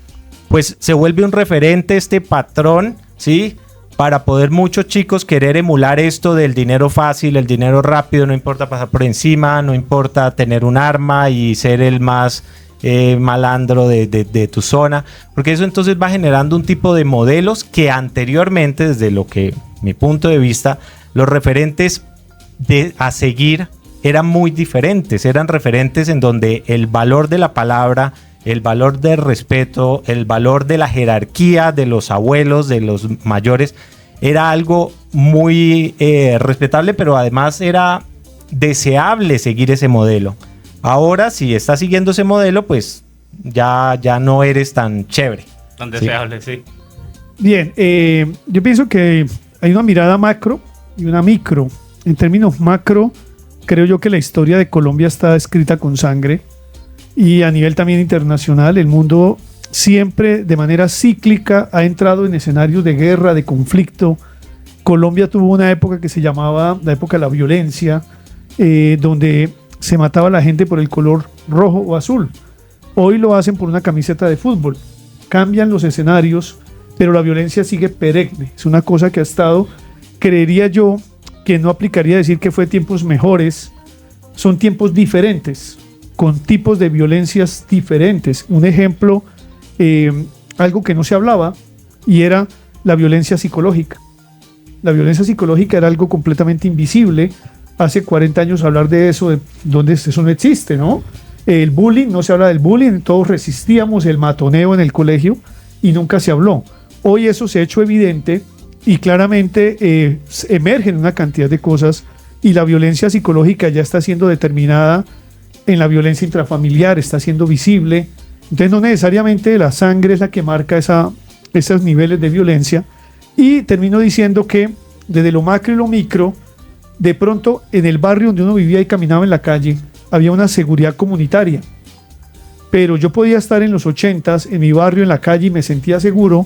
pues se vuelve un referente este patrón, sí, para poder muchos chicos querer emular esto del dinero fácil, el dinero rápido, no importa pasar por encima, no importa tener un arma y ser el más malandro de tu zona, porque eso entonces va generando un tipo de modelos que anteriormente, desde lo que mi punto de vista, los referentes a seguir eran muy diferentes, eran referentes en donde el valor de la palabra, el valor del respeto, el valor de la jerarquía de los abuelos, de los mayores, era algo muy respetable, pero además era deseable seguir ese modelo. Ahora, si estás siguiendo ese modelo, pues ya no eres tan chévere. Tan deseable, sí. Bien, yo pienso que hay una mirada macro y una micro. En términos macro, creo yo que la historia de Colombia está escrita con sangre. Y a nivel también internacional, el mundo siempre de manera cíclica ha entrado en escenarios de guerra, de conflicto. Colombia tuvo una época que se llamaba la época de la violencia, donde se mataba a la gente por el color rojo o azul. Hoy lo hacen por una camiseta de fútbol. Cambian los escenarios, pero la violencia sigue perenne. Es una cosa que ha estado, creería yo, que no aplicaría decir que fue tiempos mejores. Son tiempos diferentes, con tipos de violencias diferentes. Un ejemplo, algo que no se hablaba, y era la violencia psicológica. La violencia psicológica era algo completamente invisible. Hace 40 años hablar de eso, donde eso no existe, ¿no? El bullying, no se habla del bullying, todos resistíamos el matoneo en el colegio y nunca se habló. Hoy eso se ha hecho evidente y claramente emergen una cantidad de cosas, y la violencia psicológica ya está siendo determinada en la violencia intrafamiliar, está siendo visible. Entonces no necesariamente la sangre es la que marca esos niveles de violencia. Y termino diciendo que desde lo macro y lo micro, de pronto en el barrio donde uno vivía y caminaba en la calle, había una seguridad comunitaria. Pero yo podía estar en los 80s en mi barrio, en la calle, y me sentía seguro,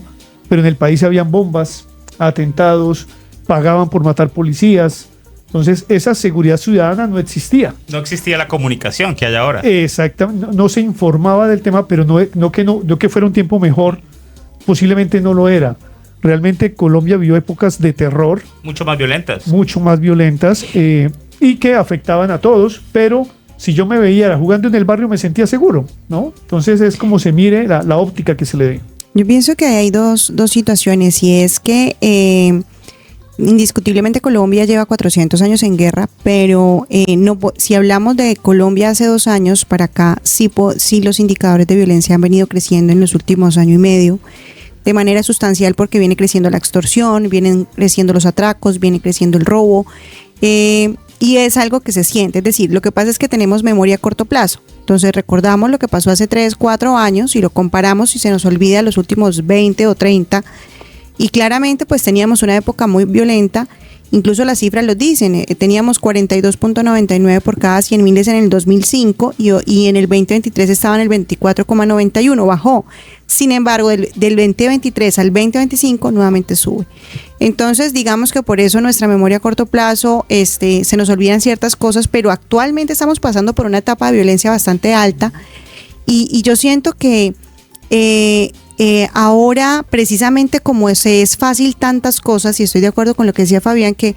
pero en el país habían bombas, atentados, pagaban por matar policías. Entonces esa seguridad ciudadana no existía. No existía la comunicación que hay ahora. Exactamente, no se informaba del tema, pero no que fuera un tiempo mejor, posiblemente no lo era. Realmente Colombia vivió épocas de terror. Mucho más violentas. Mucho más violentas, y que afectaban a todos, pero si yo me veía jugando en el barrio me sentía seguro, ¿no? Entonces es como se mire la óptica que se le dé. Yo pienso que hay dos situaciones, y es que indiscutiblemente Colombia lleva 400 años en guerra, pero si hablamos de Colombia hace 2 años para acá, sí los indicadores de violencia han venido creciendo en los últimos año y medio de manera sustancial, porque viene creciendo la extorsión, vienen creciendo los atracos, viene creciendo el robo, y es algo que se siente. Es decir, lo que pasa es que tenemos memoria a corto plazo. Entonces recordamos lo que pasó hace 3, 4 años y lo comparamos y se nos olvida los últimos 20 o 30. Y claramente pues teníamos una época muy violenta. Incluso las cifras lo dicen, teníamos 42.99 por cada 100.000 en el 2005 y en el 2023 estaba en el 24.91, bajó. Sin embargo, del 2023 al 2025 nuevamente sube. Entonces, digamos que por eso nuestra memoria a corto plazo se nos olvidan ciertas cosas, pero actualmente estamos pasando por una etapa de violencia bastante alta, y yo siento que ahora, precisamente como es fácil tantas cosas, y estoy de acuerdo con lo que decía Fabián, que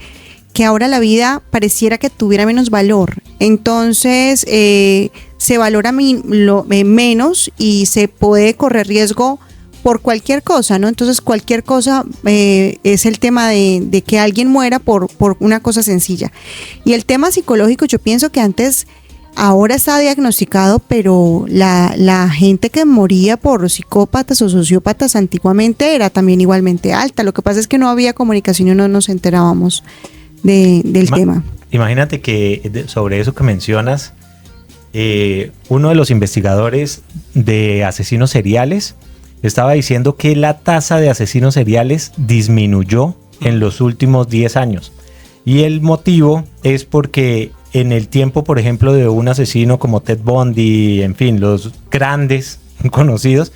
que ahora la vida pareciera que tuviera menos valor. Entonces se valora menos y se puede correr riesgo por cualquier cosa, ¿no? Entonces cualquier cosa es el tema de que alguien muera por una cosa sencilla. Y el tema psicológico, yo pienso que antes, ahora está diagnosticado, pero la gente que moría por psicópatas o sociópatas antiguamente era también igualmente alta. Lo que pasa es que no había comunicación y no nos enterábamos del tema. Imagínate que sobre eso que mencionas, uno de los investigadores de asesinos seriales estaba diciendo que la tasa de asesinos seriales disminuyó en los últimos 10 años. Y el motivo es porque en el tiempo, por ejemplo, de un asesino como Ted Bundy, en fin, los grandes conocidos,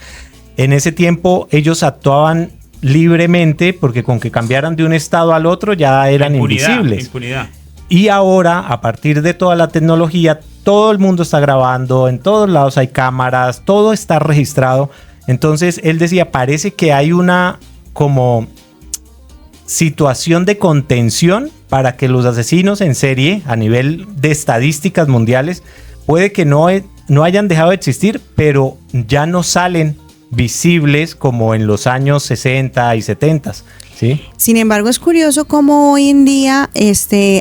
en ese tiempo ellos actuaban libremente porque con que cambiaran de un estado al otro ya eran invisibles. Impunidad. Y ahora, a partir de toda la tecnología, todo el mundo está grabando, en todos lados hay cámaras, todo está registrado. Entonces él decía, parece que hay una como situación de contención para que los asesinos en serie, a nivel de estadísticas mundiales, puede que no hayan dejado de existir, pero ya no salen visibles como en los años 60 y 70. ¿Sí? Sin embargo, es curioso cómo hoy en día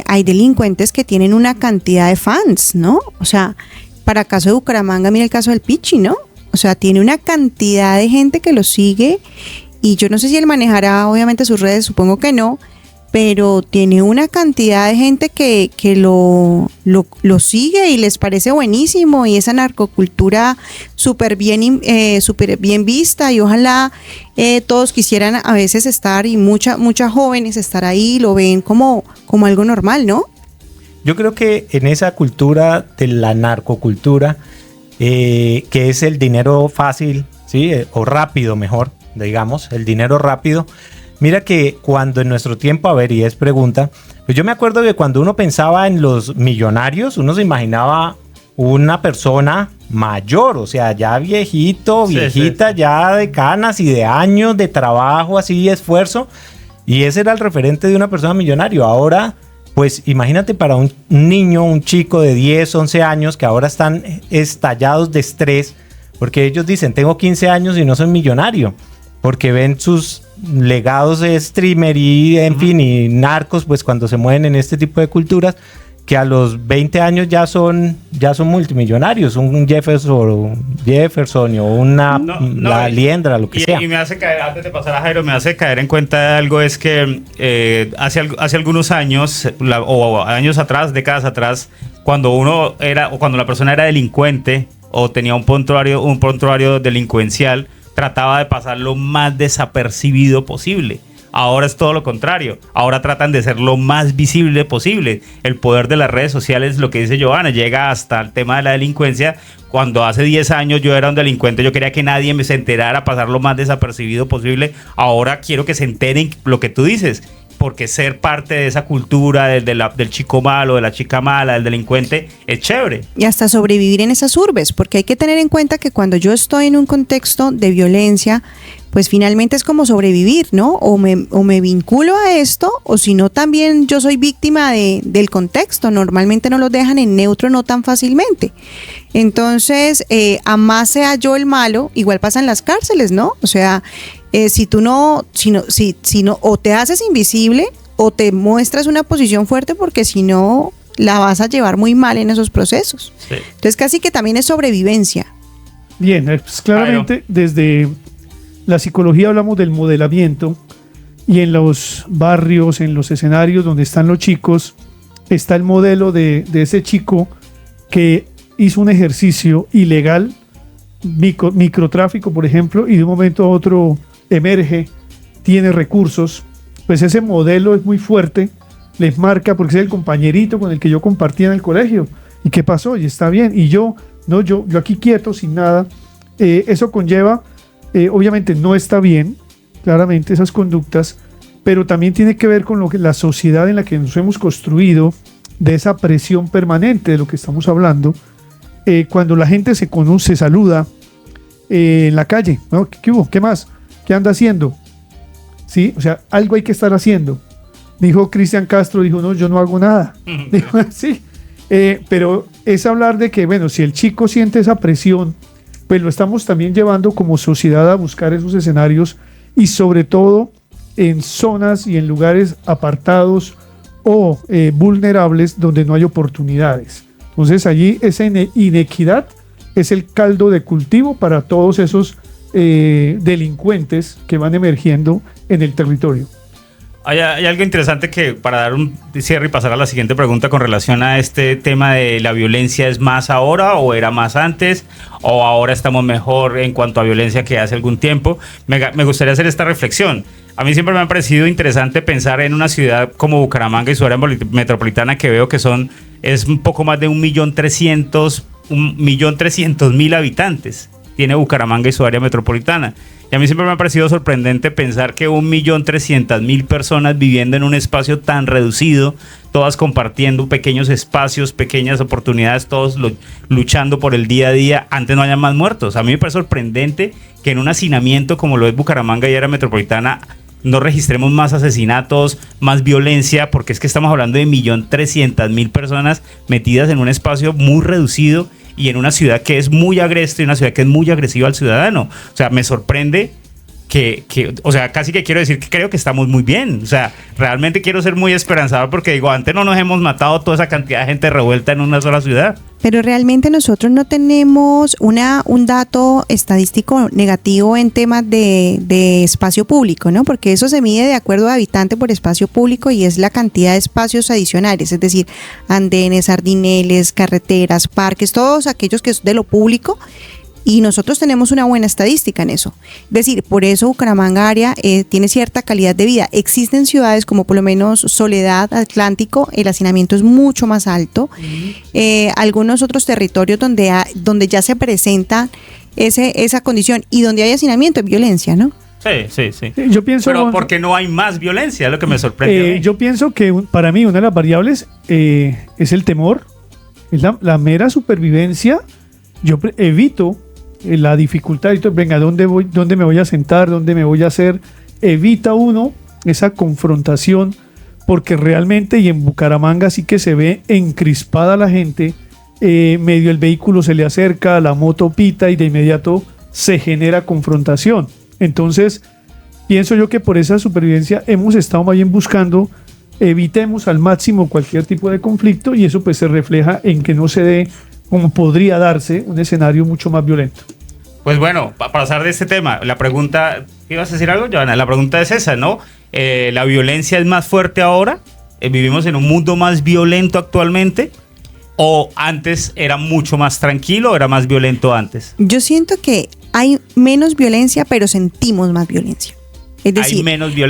hay delincuentes que tienen una cantidad de fans, ¿no? O sea, para el caso de Bucaramanga, mira el caso del Pichi, ¿no? O sea, tiene una cantidad de gente que lo sigue y yo no sé si él manejará obviamente sus redes, supongo que no, pero tiene una cantidad de gente que lo sigue y les parece buenísimo y esa narcocultura súper bien vista y ojalá todos quisieran a veces estar y muchas jóvenes estar ahí y lo ven como algo normal, ¿no? Yo creo que en esa cultura de la narcocultura, que es el dinero fácil, ¿sí? O rápido mejor, digamos, el dinero rápido. Mira que cuando en nuestro tiempo, a ver, y es pregunta, pues yo me acuerdo que cuando uno pensaba en los millonarios, uno se imaginaba una persona mayor, o sea, ya viejito, viejita, sí. Ya de canas y de años de trabajo, así, esfuerzo, y ese era el referente de una persona millonaria. Ahora, pues imagínate para un niño, un chico de 10, 11 años que ahora están estallados de estrés porque ellos dicen, tengo 15 años y no soy millonario, porque ven sus legados de streamer y en fin, y narcos, pues cuando se mueven en este tipo de culturas, que a los 20 años ya son multimillonarios, un Jefferson o una la Liendra, lo que sea. Y me hace caer, antes de pasar a Jairo, me hace caer en cuenta de algo, es que hace algunos años, o años atrás, décadas atrás, cuando la persona era delincuente o tenía un prontuario delincuencial, trataba de pasar lo más desapercibido posible. Ahora es todo lo contrario. Ahora tratan de ser lo más visible posible. El poder de las redes sociales, lo que dice Giovanna, llega hasta el tema de la delincuencia. Cuando hace 10 años yo era un delincuente, yo quería que nadie me se enterara, pasar lo más desapercibido posible. Ahora quiero que se enteren lo que tú dices, porque ser parte de esa cultura del chico malo, de la chica mala, del delincuente, es chévere. Y hasta sobrevivir en esas urbes, porque hay que tener en cuenta que cuando yo estoy en un contexto de violencia, pues finalmente es como sobrevivir, ¿no? O me vinculo a esto, o si no también yo soy víctima del contexto. Normalmente no los dejan en neutro no tan fácilmente. Entonces, a más sea yo el malo, igual pasa en las cárceles, ¿no? O sea, si o te haces invisible o te muestras una posición fuerte, porque si no la vas a llevar muy mal en esos procesos. Sí. Entonces casi que también es sobrevivencia. Bien, pues claramente desde la psicología hablamos del modelamiento, y en los barrios, en los escenarios donde están los chicos, está el modelo de ese chico que hizo un ejercicio ilegal, microtráfico por ejemplo, y de un momento a otro emerge, tiene recursos, pues ese modelo es muy fuerte, les marca porque es el compañerito con el que yo compartía en el colegio. ¿Y qué pasó? Y está bien, y yo aquí quieto, sin nada. Eso conlleva, obviamente no está bien, claramente esas conductas, pero también tiene que ver con lo que la sociedad en la que nos hemos construido, de esa presión permanente de lo que estamos hablando. Cuando la gente se conoce, se saluda en la calle, ¿no? ¿Qué hubo? ¿Qué más? ¿Qué anda haciendo? ¿Sí? O sea, algo hay que estar haciendo. Mi hijo Cristian Castro dijo, no, yo no hago nada. Dijo, sí, pero es hablar de que, bueno, si el chico siente esa presión, pues lo estamos también llevando como sociedad a buscar esos escenarios y sobre todo en zonas y en lugares apartados o vulnerables donde no hay oportunidades. Entonces allí esa inequidad es el caldo de cultivo para todos esos delincuentes que van emergiendo en el territorio. Hay algo interesante que para dar un cierre y pasar a la siguiente pregunta con relación a este tema de la violencia, ¿es más ahora o era más antes? ¿O ahora estamos mejor en cuanto a violencia que hace algún tiempo? Me gustaría hacer esta reflexión. A mí siempre me ha parecido interesante pensar en una ciudad como Bucaramanga y su área metropolitana, que veo que es un poco más de 1.300.000 habitantes. Tiene Bucaramanga y su área metropolitana. Y a mí siempre me ha parecido sorprendente pensar que 1.300.000 personas viviendo en un espacio tan reducido, todas compartiendo pequeños espacios, pequeñas oportunidades, todos luchando por el día a día, antes no haya más muertos. A mí me parece sorprendente que en un hacinamiento como lo es Bucaramanga y área metropolitana no registremos más asesinatos, más violencia, porque es que estamos hablando de 1.300.000 personas metidas en un espacio muy reducido y en una ciudad que es muy agreste y una ciudad que es muy agresiva al ciudadano. O sea, me sorprende o sea, casi que quiero decir que creo que estamos muy bien. O sea, realmente quiero ser muy esperanzador porque digo, antes no nos hemos matado toda esa cantidad de gente revuelta en una sola ciudad. Pero realmente nosotros no tenemos un dato estadístico negativo en temas de espacio público, ¿no? Porque eso se mide de acuerdo a habitante por espacio público y es la cantidad de espacios adicionales, es decir, andenes, sardineles, carreteras, parques, todos aquellos que es de lo público. Y nosotros tenemos una buena estadística en eso. Es decir, por eso Bucaramanga área tiene cierta calidad de vida. Existen ciudades como por lo menos Soledad, Atlántico, el hacinamiento es mucho más alto. Algunos otros territorios donde ya se presenta esa condición y donde hay hacinamiento es violencia, ¿no? Sí. Yo pienso, pero porque no hay más violencia, es lo que me sorprende. Yo pienso que para mí una de las variables es el temor, es la mera supervivencia. Yo evito la dificultad, venga, ¿dónde me voy a sentar? ¿Dónde me voy a hacer? Evita uno esa confrontación, porque realmente, y en Bucaramanga sí que se ve encrispada la gente, medio el vehículo se le acerca, la moto pita y de inmediato se genera confrontación. Entonces, pienso yo que por esa supervivencia hemos estado más bien buscando, evitemos al máximo cualquier tipo de conflicto y eso pues se refleja en que no se dé como podría darse un escenario mucho más violento. Pues bueno, para pasar de este tema, la pregunta, ¿ibas a decir algo, Johanna? La pregunta es esa, ¿no? ¿La violencia es más fuerte ahora? ¿Vivimos en un mundo más violento actualmente? ¿O antes era mucho más tranquilo o era más violento antes? Yo siento que hay menos violencia, pero sentimos más violencia. Es decir, hay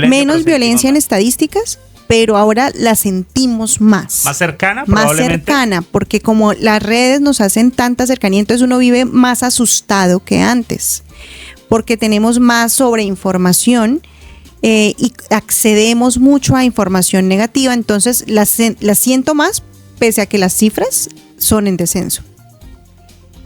menos violencia en estadísticas, pero ahora la sentimos más. ¿Más cercana? Más cercana, porque como las redes nos hacen tanta cercanía, entonces uno vive más asustado que antes, porque tenemos más sobreinformación y accedemos mucho a información negativa, entonces la siento más, pese a que las cifras son en descenso.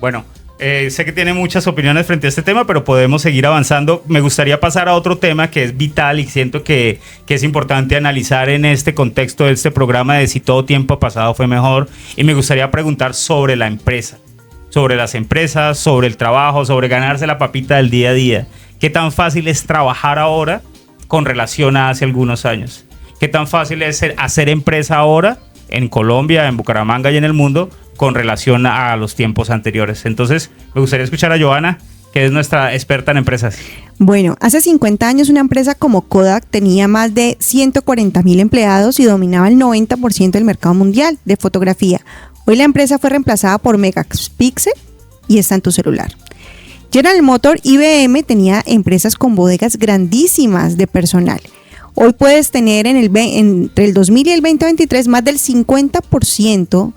Bueno, sé que tiene muchas opiniones frente a este tema, pero podemos seguir avanzando. Me gustaría pasar a otro tema que es vital y siento que es importante analizar en este contexto de este programa de Si todo tiempo pasado fue mejor. Y me gustaría preguntar sobre la empresa, sobre las empresas, sobre el trabajo, sobre ganarse la papita del día a día. ¿Qué tan fácil es trabajar ahora con relación a hace algunos años? ¿Qué tan fácil es hacer empresa ahora en Colombia, en Bucaramanga y en el mundo con relación a los tiempos anteriores? Entonces, me gustaría escuchar a Johanna, que es nuestra experta en empresas. Bueno, hace 50 años una empresa como Kodak tenía más de 140.000 empleados y dominaba el 90% del mercado mundial de fotografía. Hoy la empresa fue reemplazada por Megapixel y está en tu celular. General Motors, IBM tenía empresas con bodegas grandísimas de personal. Hoy puedes tener entre el 2000 y el 2023 más del 50%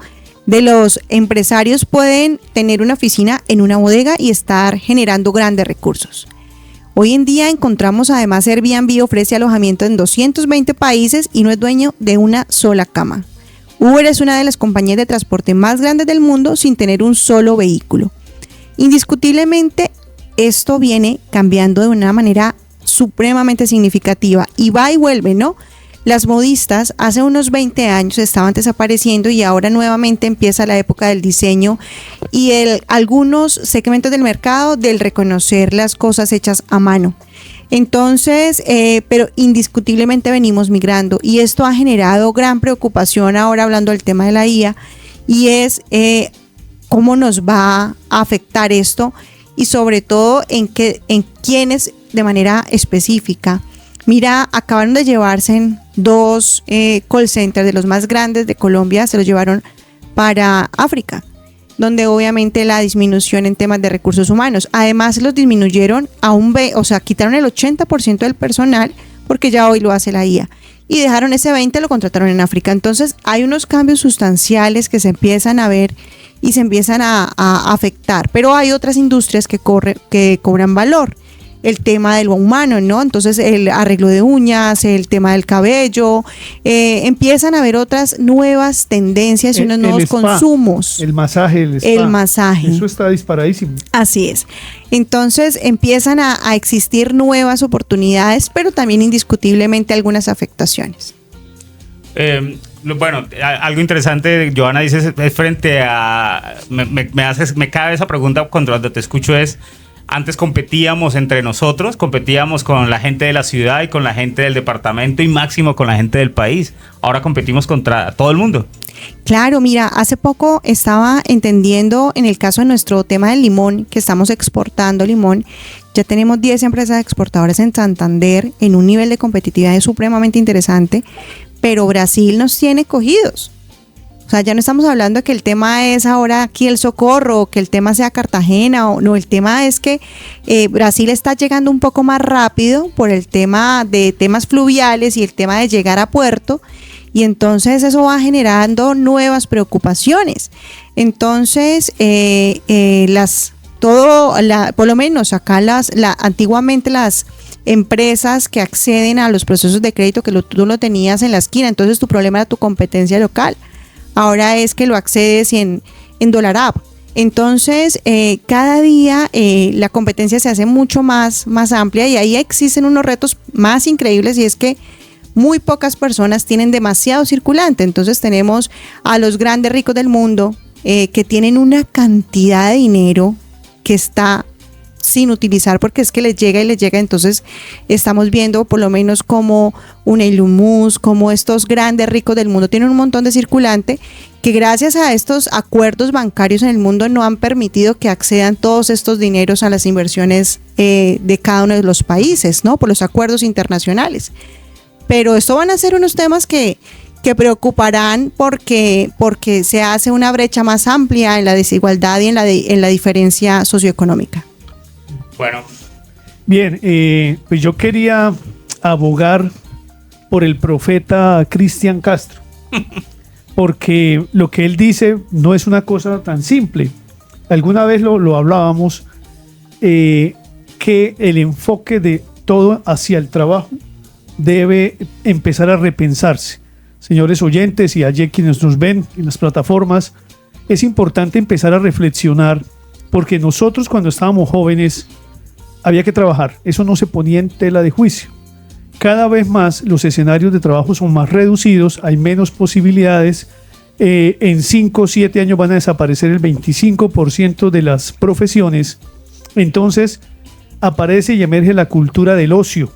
de los empresarios pueden tener una oficina en una bodega y estar generando grandes recursos. Hoy en día encontramos además Airbnb ofrece alojamiento en 220 países y no es dueño de una sola cama. Uber es una de las compañías de transporte más grandes del mundo sin tener un solo vehículo. Indiscutiblemente esto viene cambiando de una manera supremamente significativa y va y vuelve, ¿no? Las modistas hace unos 20 años estaban desapareciendo y ahora nuevamente empieza la época del diseño y algunos segmentos del mercado del reconocer las cosas hechas a mano. Entonces, pero indiscutiblemente venimos migrando y esto ha generado gran preocupación ahora hablando del tema de la IA y es cómo nos va a afectar esto y sobre todo en quiénes de manera específica. Mira, acabaron de llevarse en 2 call centers de los más grandes de Colombia, se los llevaron para África, donde obviamente la disminución en temas de recursos humanos. Además, los disminuyeron quitaron el 80% del personal porque ya hoy lo hace la IA. Y dejaron ese 20%, lo contrataron en África. Entonces, hay unos cambios sustanciales que se empiezan a ver y se empiezan a afectar. Pero hay otras industrias que cobran valor. El tema de lo humano, ¿no? Entonces el arreglo de uñas, el tema del cabello, empiezan a haber otras nuevas tendencias y unos nuevos consumos. El masaje, el spa. El masaje. Eso está disparadísimo. Así es. Entonces empiezan a existir nuevas oportunidades, pero también indiscutiblemente algunas afectaciones. Bueno, algo interesante, Johanna, dices, es frente a... Me cabe esa pregunta cuando te escucho es... Antes competíamos entre nosotros, competíamos con la gente de la ciudad y con la gente del departamento y máximo con la gente del país. Ahora competimos contra todo el mundo. Claro, mira, hace poco estaba entendiendo en el caso de nuestro tema del limón, que estamos exportando limón, ya tenemos 10 empresas exportadoras en Santander en un nivel de competitividad supremamente interesante, pero Brasil nos tiene cogidos. O sea, ya no estamos hablando de que el tema es ahora aquí el Socorro, que el tema sea Cartagena, no, el tema es que Brasil está llegando un poco más rápido por el tema de temas fluviales y el tema de llegar a puerto, y entonces eso va generando nuevas preocupaciones. Entonces, por lo menos acá antiguamente las empresas que acceden a los procesos de crédito que tú lo tenías en la esquina, entonces tu problema era tu competencia local. Ahora es que lo accedes en Dólar App. Entonces, cada día la competencia se hace mucho más amplia y ahí existen unos retos más increíbles y es que muy pocas personas tienen demasiado circulante. Entonces tenemos a los grandes ricos del mundo que tienen una cantidad de dinero que está sin utilizar porque es que les llega. Entonces estamos viendo por lo menos como un Elon Musk, como estos grandes ricos del mundo tienen un montón de circulante que gracias a estos acuerdos bancarios en el mundo no han permitido que accedan todos estos dineros a las inversiones de cada uno de los países, ¿no? Por los acuerdos internacionales. Pero esto van a ser unos temas que preocuparán porque se hace una brecha más amplia en la desigualdad y en la diferencia socioeconómica. Bueno. Bien, pues yo quería abogar por el profeta Cristian Castro, porque lo que él dice no es una cosa tan simple. Alguna vez lo hablábamos, que el enfoque de todo hacia el trabajo debe empezar a repensarse. Señores oyentes y allí quienes nos ven en las plataformas, es importante empezar a reflexionar, porque nosotros cuando estábamos jóvenes había que trabajar, eso no se ponía en tela de juicio. Cada vez más los escenarios de trabajo son más reducidos, hay menos posibilidades. En 5 o 7 años van a desaparecer el 25% de las profesiones. Entonces aparece y emerge la cultura del ocio,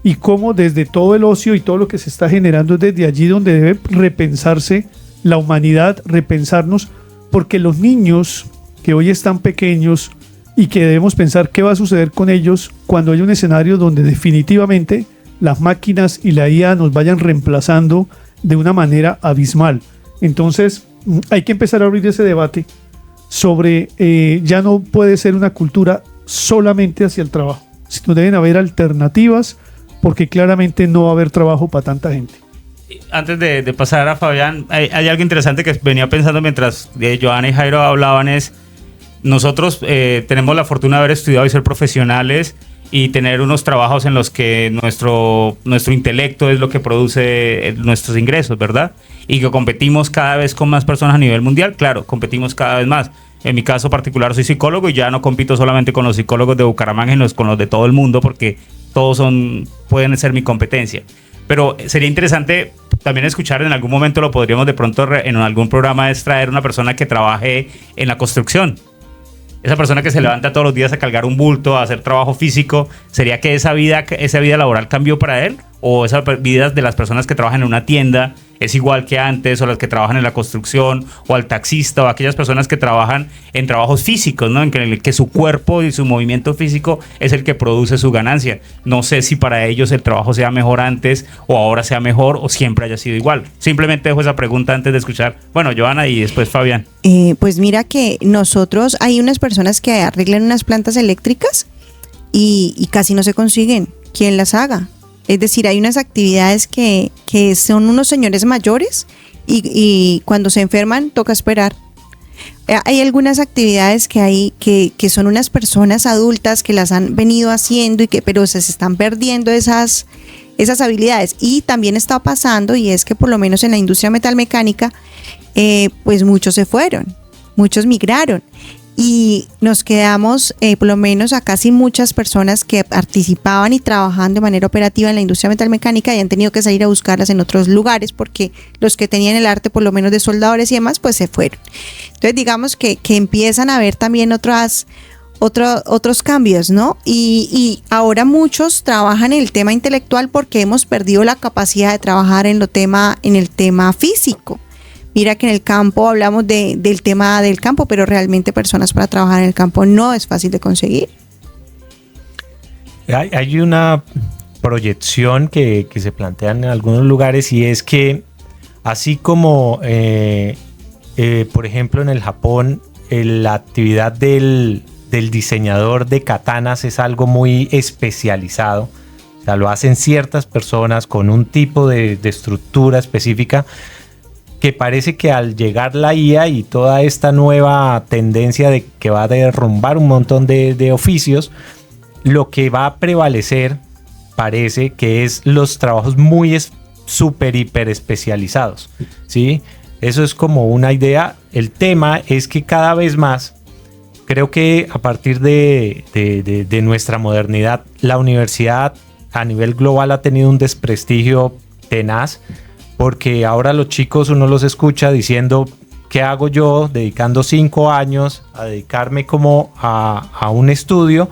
y cómo desde todo el ocio y todo lo que se está generando es desde allí donde debe repensarse la humanidad, repensarnos, porque los niños que hoy están pequeños y que debemos pensar qué va a suceder con ellos cuando hay un escenario donde definitivamente las máquinas y la IA nos vayan reemplazando de una manera abismal. Entonces hay que empezar a abrir ese debate sobre ya no puede ser una cultura solamente hacia el trabajo, sino deben haber alternativas, porque claramente no va a haber trabajo para tanta gente. Antes de pasar a Fabián, hay algo interesante que venía pensando mientras Johanna y Jairo hablaban, es nosotros tenemos la fortuna de haber estudiado y ser profesionales y tener unos trabajos en los que nuestro intelecto es lo que produce nuestros ingresos, ¿verdad? Y que competimos cada vez con más personas a nivel mundial. Claro, competimos cada vez más. En mi caso particular soy psicólogo y ya no compito solamente con los psicólogos de Bucaramanga, sino con los de todo el mundo, porque todos pueden ser mi competencia. Pero sería interesante también escuchar, en algún momento lo podríamos de pronto en algún programa, es traer una persona que trabaje en la construcción. Esa persona que se levanta todos los días a cargar un bulto, a hacer trabajo físico, ¿sería que esa vida laboral cambió para él? ¿O esa vida de las personas que trabajan en una tienda es igual que antes, o las que trabajan en la construcción, o al taxista, o aquellas personas que trabajan en trabajos físicos, ¿no? En que su cuerpo y su movimiento físico es el que produce su ganancia? No sé si para ellos el trabajo sea mejor antes, o ahora sea mejor, o siempre haya sido igual. Simplemente dejo esa pregunta antes de escuchar. Bueno, Johanna y después Fabián. Pues mira que nosotros, hay unas personas que arreglan unas plantas eléctricas y casi no se consiguen quien las haga. Es decir, hay unas actividades que son unos señores mayores y cuando se enferman toca esperar. Hay algunas actividades que son unas personas adultas que las han venido haciendo pero se están perdiendo esas habilidades. Y también está pasando, y es que por lo menos en la industria metalmecánica, pues muchos se fueron, muchos migraron. Y nos quedamos, por lo menos a casi muchas personas que participaban y trabajaban de manera operativa en la industria metalmecánica y han tenido que salir a buscarlas en otros lugares porque los que tenían el arte, por lo menos de soldadores y demás, pues se fueron. Entonces digamos que empiezan a haber también otros cambios, ¿no? Y ahora muchos trabajan en el tema intelectual porque hemos perdido la capacidad de trabajar en el tema físico. Mira que en el campo hablamos del tema del campo, pero realmente personas para trabajar en el campo no es fácil de conseguir. Hay una proyección que se plantea en algunos lugares, y es que así como, por ejemplo, en el Japón, la actividad del diseñador de katanas es algo muy especializado. O sea, lo hacen ciertas personas con un tipo de estructura específica, que parece que al llegar la IA y toda esta nueva tendencia de que va a derrumbar un montón de oficios, lo que va a prevalecer parece que es los trabajos muy súper hiper especializados, ¿sí? Eso es como una idea. El tema es que cada vez más, creo que a partir de nuestra modernidad, la universidad a nivel global ha tenido un desprestigio tenaz, porque ahora los chicos uno los escucha diciendo, ¿qué hago yo dedicando 5 años a dedicarme como a un estudio,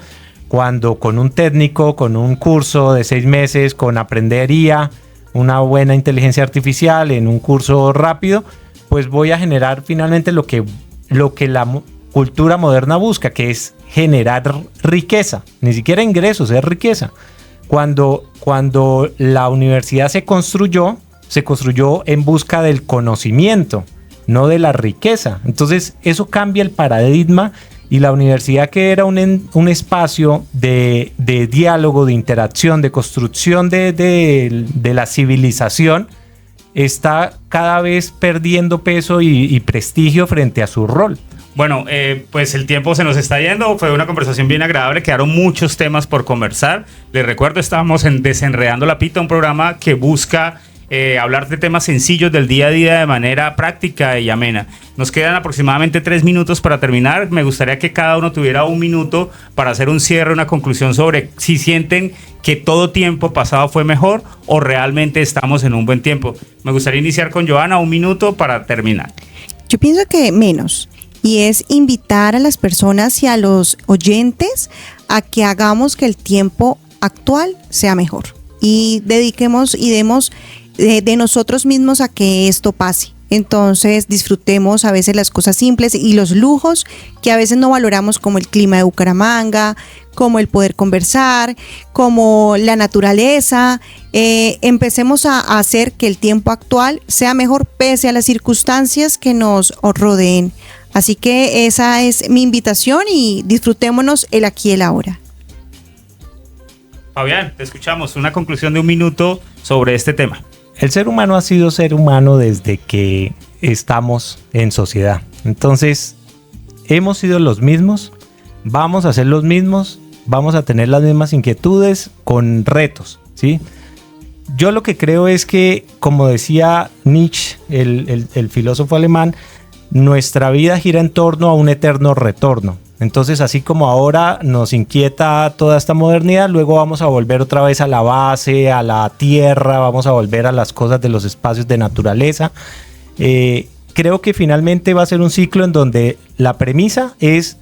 cuando con un técnico, con un curso de 6 meses, con aprender IA, una buena inteligencia artificial en un curso rápido, pues voy a generar finalmente lo que la cultura moderna busca, que es generar riqueza, ni siquiera ingresos, es riqueza. Cuando la universidad se construyó en busca del conocimiento, no de la riqueza. Entonces eso cambia el paradigma, y la universidad, que era un espacio de diálogo, de interacción, de construcción de la civilización, está cada vez perdiendo peso y prestigio frente a su rol. Bueno, pues el tiempo se nos está yendo. Fue una conversación bien agradable. Quedaron muchos temas por conversar. Les recuerdo, estábamos en Desenredando la Pita, un programa que busca hablar de temas sencillos del día a día de manera práctica y amena. Nos quedan aproximadamente 3 minutos para terminar. Me gustaría que cada uno tuviera 1 minuto para hacer un cierre, una conclusión sobre si sienten que todo tiempo pasado fue mejor o realmente estamos en un buen tiempo. Me gustaría iniciar con Johanna, 1 minuto para terminar. Yo pienso que menos, y es invitar a las personas y a los oyentes a que hagamos que el tiempo actual sea mejor y dediquemos y demos de nosotros mismos a que esto pase. Entonces disfrutemos a veces las cosas simples y los lujos que a veces no valoramos, como el clima de Bucaramanga, como el poder conversar, como la naturaleza. Empecemos a hacer que el tiempo actual sea mejor pese a las circunstancias que nos rodeen. Así que esa es mi invitación, y disfrutémonos el aquí y el ahora. Fabián, te escuchamos. Una conclusión de 1 minuto sobre este tema. El ser humano ha sido ser humano desde que estamos en sociedad. Entonces, hemos sido los mismos, vamos a ser los mismos, vamos a tener las mismas inquietudes con retos, ¿sí? Yo lo que creo es que, como decía Nietzsche, el filósofo alemán, nuestra vida gira en torno a un eterno retorno. Entonces, así como ahora nos inquieta toda esta modernidad, luego vamos a volver otra vez a la base, a la tierra, vamos a volver a las cosas de los espacios de naturaleza. Creo que finalmente va a ser un ciclo en donde la premisa es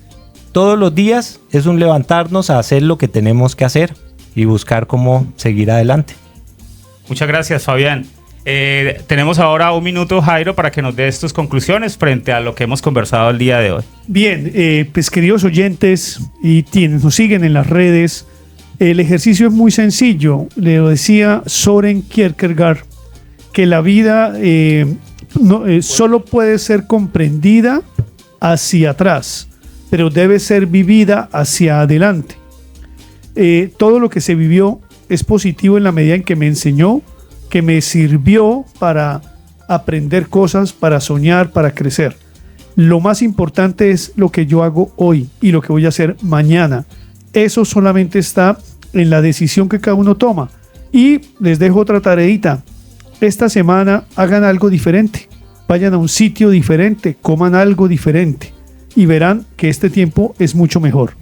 todos los días es un levantarnos a hacer lo que tenemos que hacer y buscar cómo seguir adelante. Muchas gracias, Fabián. Tenemos ahora un minuto, Jairo, para que nos des tus conclusiones frente a lo que hemos conversado el día de hoy. Bien, pues queridos oyentes y quienes nos siguen en las redes, el ejercicio es muy sencillo. Le decía Soren Kierkegaard que la vida solo puede ser comprendida hacia atrás, pero debe ser vivida hacia adelante. Todo lo que se vivió es positivo en la medida en que me enseñó, que me sirvió para aprender cosas, para soñar, para crecer. Lo más importante es lo que yo hago hoy y lo que voy a hacer mañana. Eso solamente está en la decisión que cada uno toma. Y les dejo otra tareita. Esta semana hagan algo diferente. Vayan a un sitio diferente, coman algo diferente y verán que este tiempo es mucho mejor.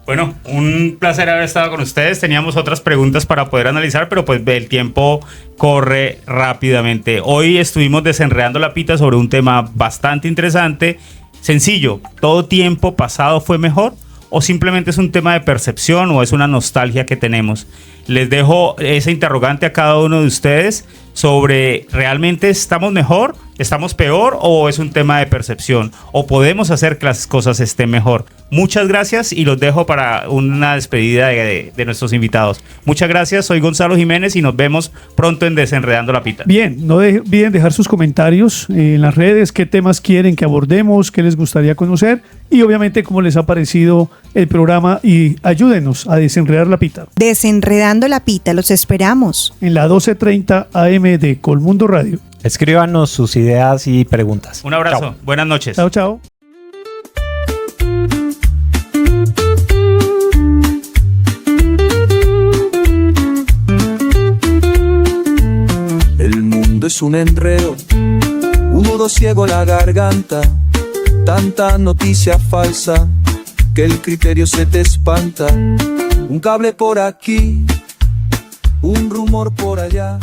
Bueno, un placer haber estado con ustedes. Teníamos otras preguntas para poder analizar, pero pues el tiempo corre rápidamente. Hoy estuvimos desenredando la pita sobre un tema bastante interesante. Sencillo, ¿todo tiempo pasado fue mejor? ¿O simplemente es un tema de percepción o es una nostalgia que tenemos? Les dejo esa interrogante a cada uno de ustedes sobre ¿realmente estamos mejor? ¿Estamos peor? ¿O es un tema de percepción? ¿O podemos hacer que las cosas estén mejor? Muchas gracias y los dejo para una despedida de nuestros invitados. Muchas gracias, soy Gonzalo Jiménez y nos vemos pronto en Desenredando la Pita. Bien, no olviden dejar sus comentarios en las redes, qué temas quieren que abordemos, qué les gustaría conocer y obviamente cómo les ha parecido el programa y ayúdenos a desenredar la pita. Desenredando la Pita, los esperamos. En la 12:30 AM de Colmundo Radio. Escríbanos sus ideas y preguntas. Un abrazo, Chao. buenas noches. Chao, chao. El mundo es un enredo, un nudo ciego la garganta, tanta noticia falsa que el criterio se te espanta. Un cable por aquí, un rumor por allá.